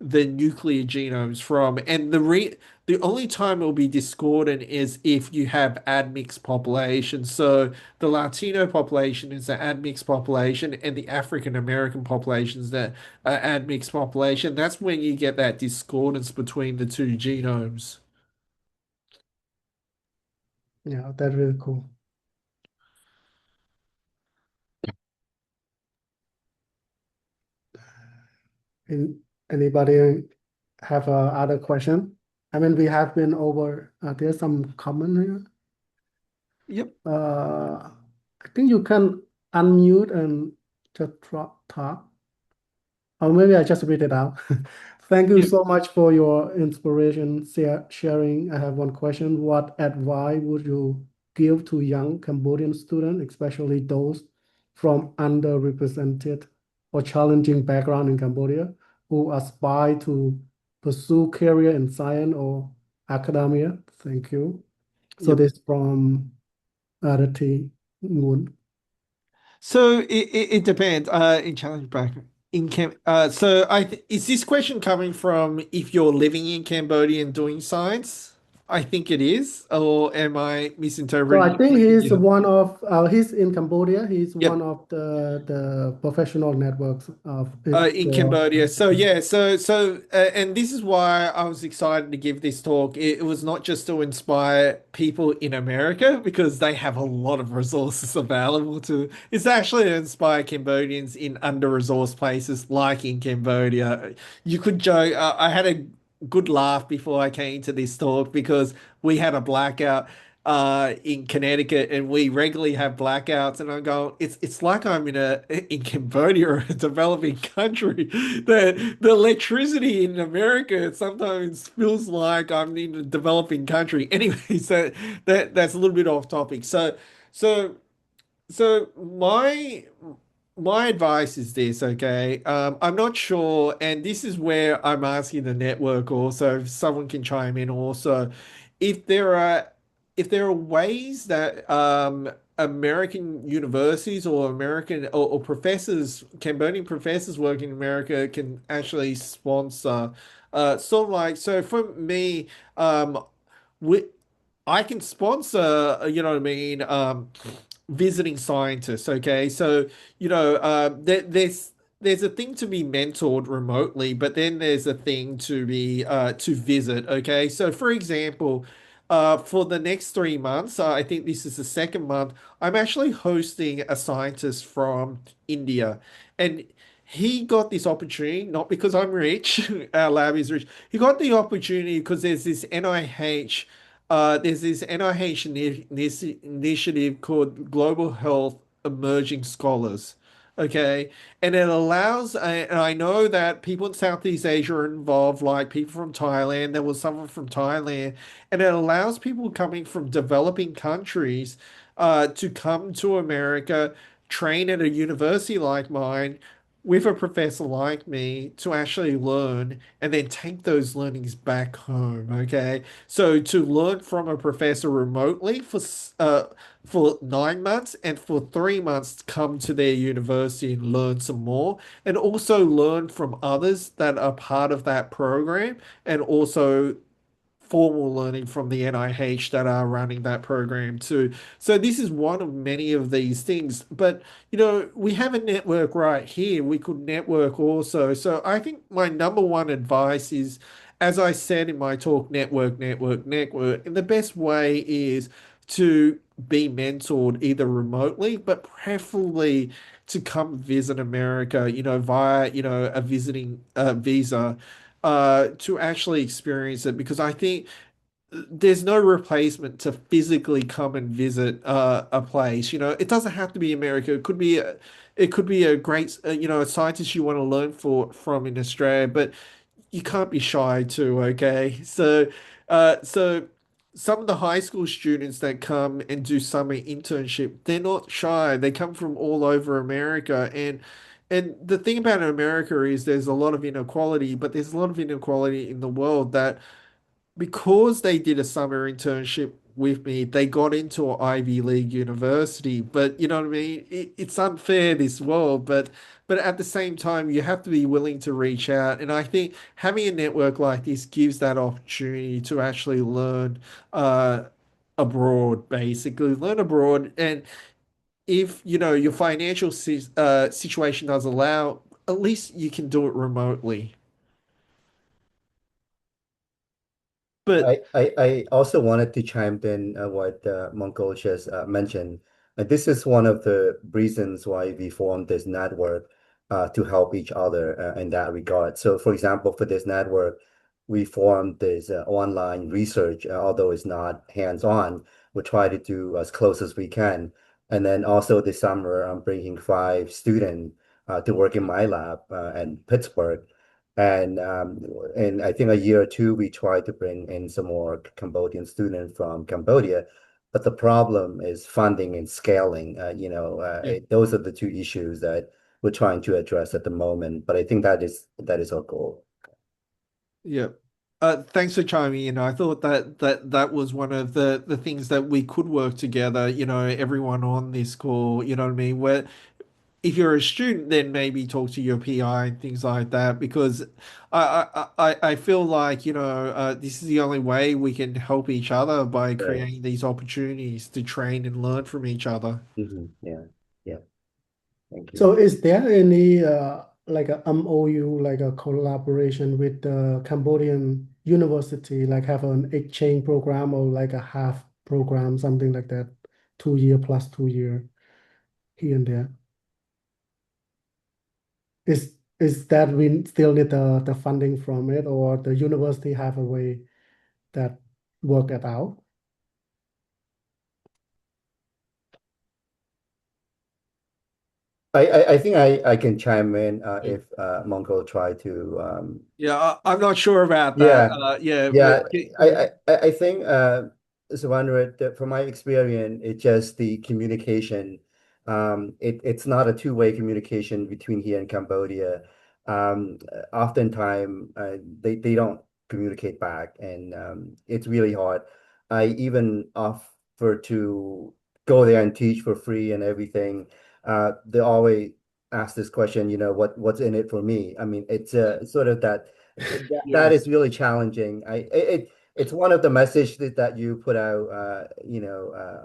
nuclear genomes from, and the only time it will be discordant is if you have admixed population. So the Latino population is the admixed population, and the African American population is the admixed population. That's when you get that discordance between the two genomes. Yeah, that's really cool. And anybody have other question? I mean, we have been over, there's some comment here. Yep. I think you can unmute and just talk, or maybe I just read it out. Thank you Yep. so much for your inspiration sharing. I have one question. What advice would you give to young Cambodian students, especially those from underrepresented or challenging background in Cambodia who aspire to pursue career in science or academia? Thank you. So Yep. this from Arati Moon. So it depends. In challenge back in Cam. So is this question coming from if you're living in Cambodia and doing science? I think it is, or am I So misinterpreting I your think question? he's one of he's in Cambodia. He's Yep. one of the professional networks of it In for Cambodia. So yeah, and this is why I was excited to give this talk. It was not just to inspire people in America because they have a lot of resources available to. It's actually to inspire Cambodians in under-resourced places like in Cambodia. You could joke. I had a good laugh before I came to this talk because we had a blackout in Connecticut, and we regularly have blackouts. And I go, it's like I'm in Cambodia, a developing country. The electricity in America sometimes feels like I'm in a developing country. Anyway, so that's a little bit off topic. So my advice is this, okay? I'm not sure, and this is where I'm asking the network also, if someone can chime in also, if there are if there are ways that American universities or American or professors, Cambodian professors working in America can actually sponsor, sort of like, so for me, we, I can sponsor, you know what I mean, visiting scientists. Okay, so there's a thing to be mentored remotely, but then there's a thing to be to visit. Okay, so for example, for the next 3 months, I think this is the second month. I'm actually hosting a scientist from India, and he got this opportunity not because I'm rich. Our lab is rich. He got the opportunity because there's this NIH initiative called Global Health Emerging Scholars. Okay. And it allows, and I know that people in Southeast Asia are involved, like people from Thailand. There was someone from Thailand. And it allows people coming from developing countries to come to America, train at a university like mine with a professor like me to actually learn and then take those learnings back home. Okay. So to learn from a professor remotely for 9 months and for 3 months come to their university and learn some more, and also learn from others that are part of that program, and also formal learning from the NIH that are running that program too. So this is one of many of these things. But we have a network right here. We could network also. So I think my number one advice is, as I said in my talk, network, network, network. And the best way is to be mentored either remotely, but preferably to come visit America, via, a visiting visa to actually experience it, because I think there's no replacement to physically come and visit a place. It doesn't have to be America. It could be a great a scientist you want to learn from in Australia, but you can't be shy too. Okay, so some of the high school students that come and do summer internship, they're not shy. They come from all over America, and the thing about America is there's a lot of inequality, but there's a lot of inequality in the world that because they did a summer internship with me, they got into an Ivy League university. But you know what I mean? It's unfair, this world, but at the same time, you have to be willing to reach out. And I think having a network like this gives that opportunity to actually learn uh, abroad, basically learn abroad. And if your financial situation does allow, at least you can do it remotely. But I also wanted to chime in what Monkol just mentioned. This is one of the reasons why we formed this network to help each other in that regard. So, for example, for this network, we formed this online research, although it's not hands-on. We try to do as close as we can. And then also this summer, I'm bringing 5 students to work in my lab in Pittsburgh. And I think a year or two, we tried to bring in some more Cambodian students from Cambodia. but the problem is funding and scaling. Yeah. Those are the two issues that we're trying to address at the moment. But I think that is our goal. Yeah. Thanks for chiming in. I thought that was one of the things that we could work together, everyone on this call, you know what I mean? Where if you're a student, then maybe talk to your PI and things like that, because I feel like, this is the only way we can help each other by Right. creating these opportunities to train and learn from each other. Yeah. Yeah. Thank you. So is there any like a MOU, like a collaboration with the Cambodian university, like have an exchange program or like a half program, something like that, 2 year plus 2 year here and there? Is that we still need the funding from it, or the university have a way that work it out? I think I can chime in if Monkol try to Yeah, I'm not sure about that. yeah. Yeah, Yeah, but I think Savandra, from my experience, it's just the communication. It's not a two-way communication between here and Cambodia. Oftentimes, they don't communicate back, and it's really hard. I even offer to go there and teach for free and everything. They always ask this question, what's in it for me? I mean, it's sort of that yeah. is really challenging. It's one of the messages that you put out,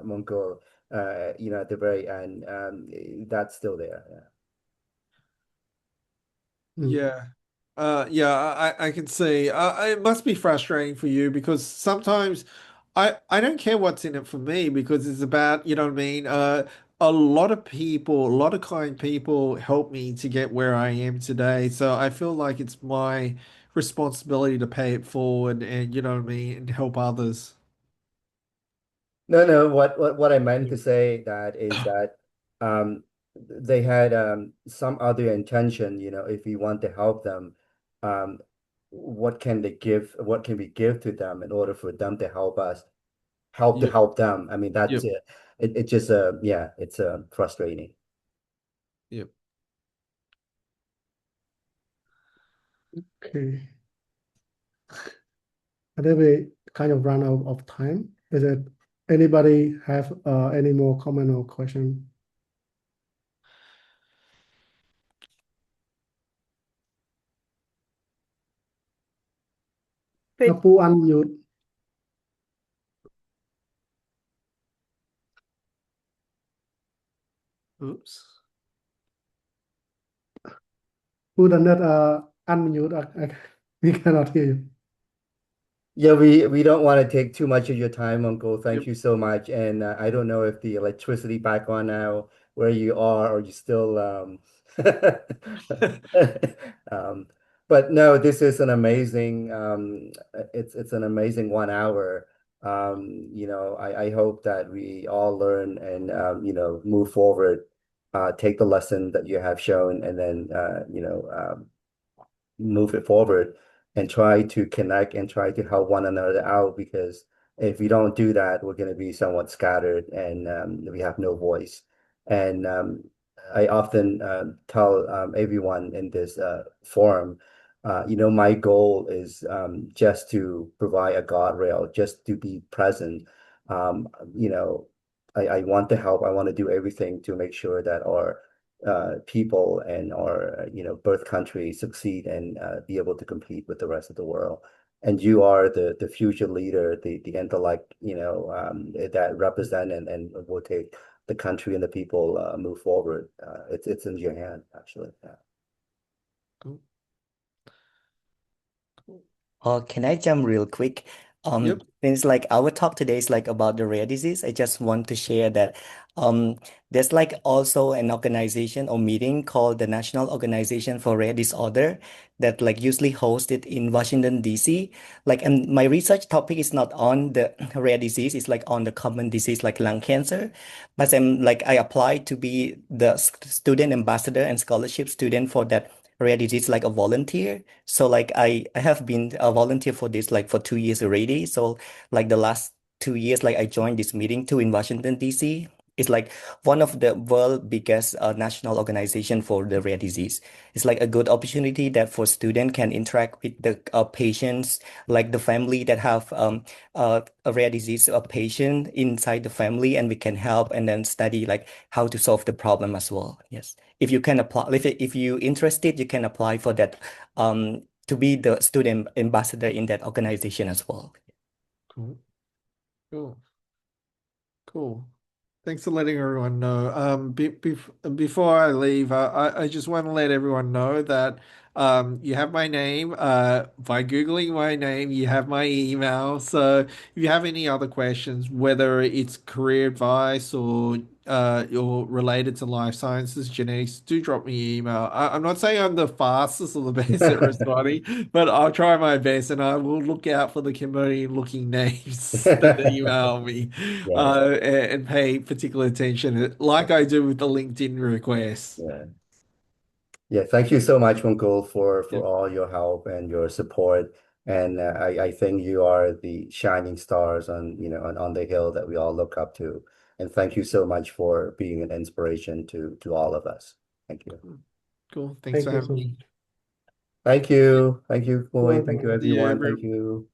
Mongol, at the very end. That's still there. Yeah. Yeah. Yeah, I can see. It must be frustrating for you because sometimes I don't care what's in it for me because it's about, you know what I mean? A lot of people, a lot of kind people help me to get where I am today. So I feel like it's my responsibility to pay it forward and, you know what I mean, and help others. No. What I meant to say that is that they had some other intention. If we want to help them, um, what can they give? What can we give to them in order for them to help us? Help to Yep. help them. I mean, that's Yep. it. It's just yeah, it's frustrating. Yep. Okay. I think we kind of run out of time. Is it anybody have any more comment or question? Wait, Apu unmute. Oops. Who done that unmute? We cannot hear you. Yeah, we don't want to take too much of your time, Uncle. Thank Yep. you so much. And I don't know if the electricity back on now where you are, or you still um but no, this is an amazing it's an amazing 1 hour. I hope that we all learn and move forward, take the lesson that you have shown, and then move it forward and try to connect and try to help one another out, because if we don't do that, we're going to be somewhat scattered, and we have no voice. And I often tell everyone in this forum, my goal is just to provide a guardrail, just to be present. Um, you know, I want to help. I want to do everything to make sure that our people and our birth country succeed and be able to compete with the rest of the world. And you are the future leader, the intellect, that represent and will take the country and the people move forward. It's in your hand, actually. Yeah. Cool. Cool. Can I jump real quick? Yep. Since like our talk today is like about the rare disease, I just want to share that um there's like also an organization or meeting called the National Organization for Rare Disorder that like usually hosted in Washington, D.C. Like, and my research topic is not on the rare disease, it's like on the common disease like lung cancer. But I applied to be the student ambassador and scholarship student for that rare disease, like a volunteer. So like I have been a volunteer for this like for 2 years already. So like the last 2 years, like I joined this meeting too in Washington, D.C. It's like one of the world biggest national organization for the rare disease. It's like a good opportunity that for student can interact with the patients, like the family that have a rare disease patient inside the family, and we can help and then study like how to solve the problem as well. Yes, if you can apply, if you interested, you can apply for that to be the student ambassador in that organization as well. Cool. Cool. Cool. Thanks for letting everyone know. Before I leave, I just want to let everyone know that you have my name. By Googling my name, you have my email. So if you have any other questions, whether it's career advice or you're related to life sciences, genetics, do drop me an email. I'm not saying I'm the fastest or the best at responding, but I'll try my best, and I will look out for the Cambodian looking names that email me Yeah, and pay particular attention, like I do with the LinkedIn requests. yeah. Yeah, thank you so much, Monkol, Yeah, for all your help and your support. And I think you are the shining stars on, on the hill that we all look up to. And thank you so much for being an inspiration to all of us. Thank you. cool. Thanks Thank for you having so much. me. Thank you. Thank you, Boy. Thank you, Welcome. See you, everyone. Thank everyone. you.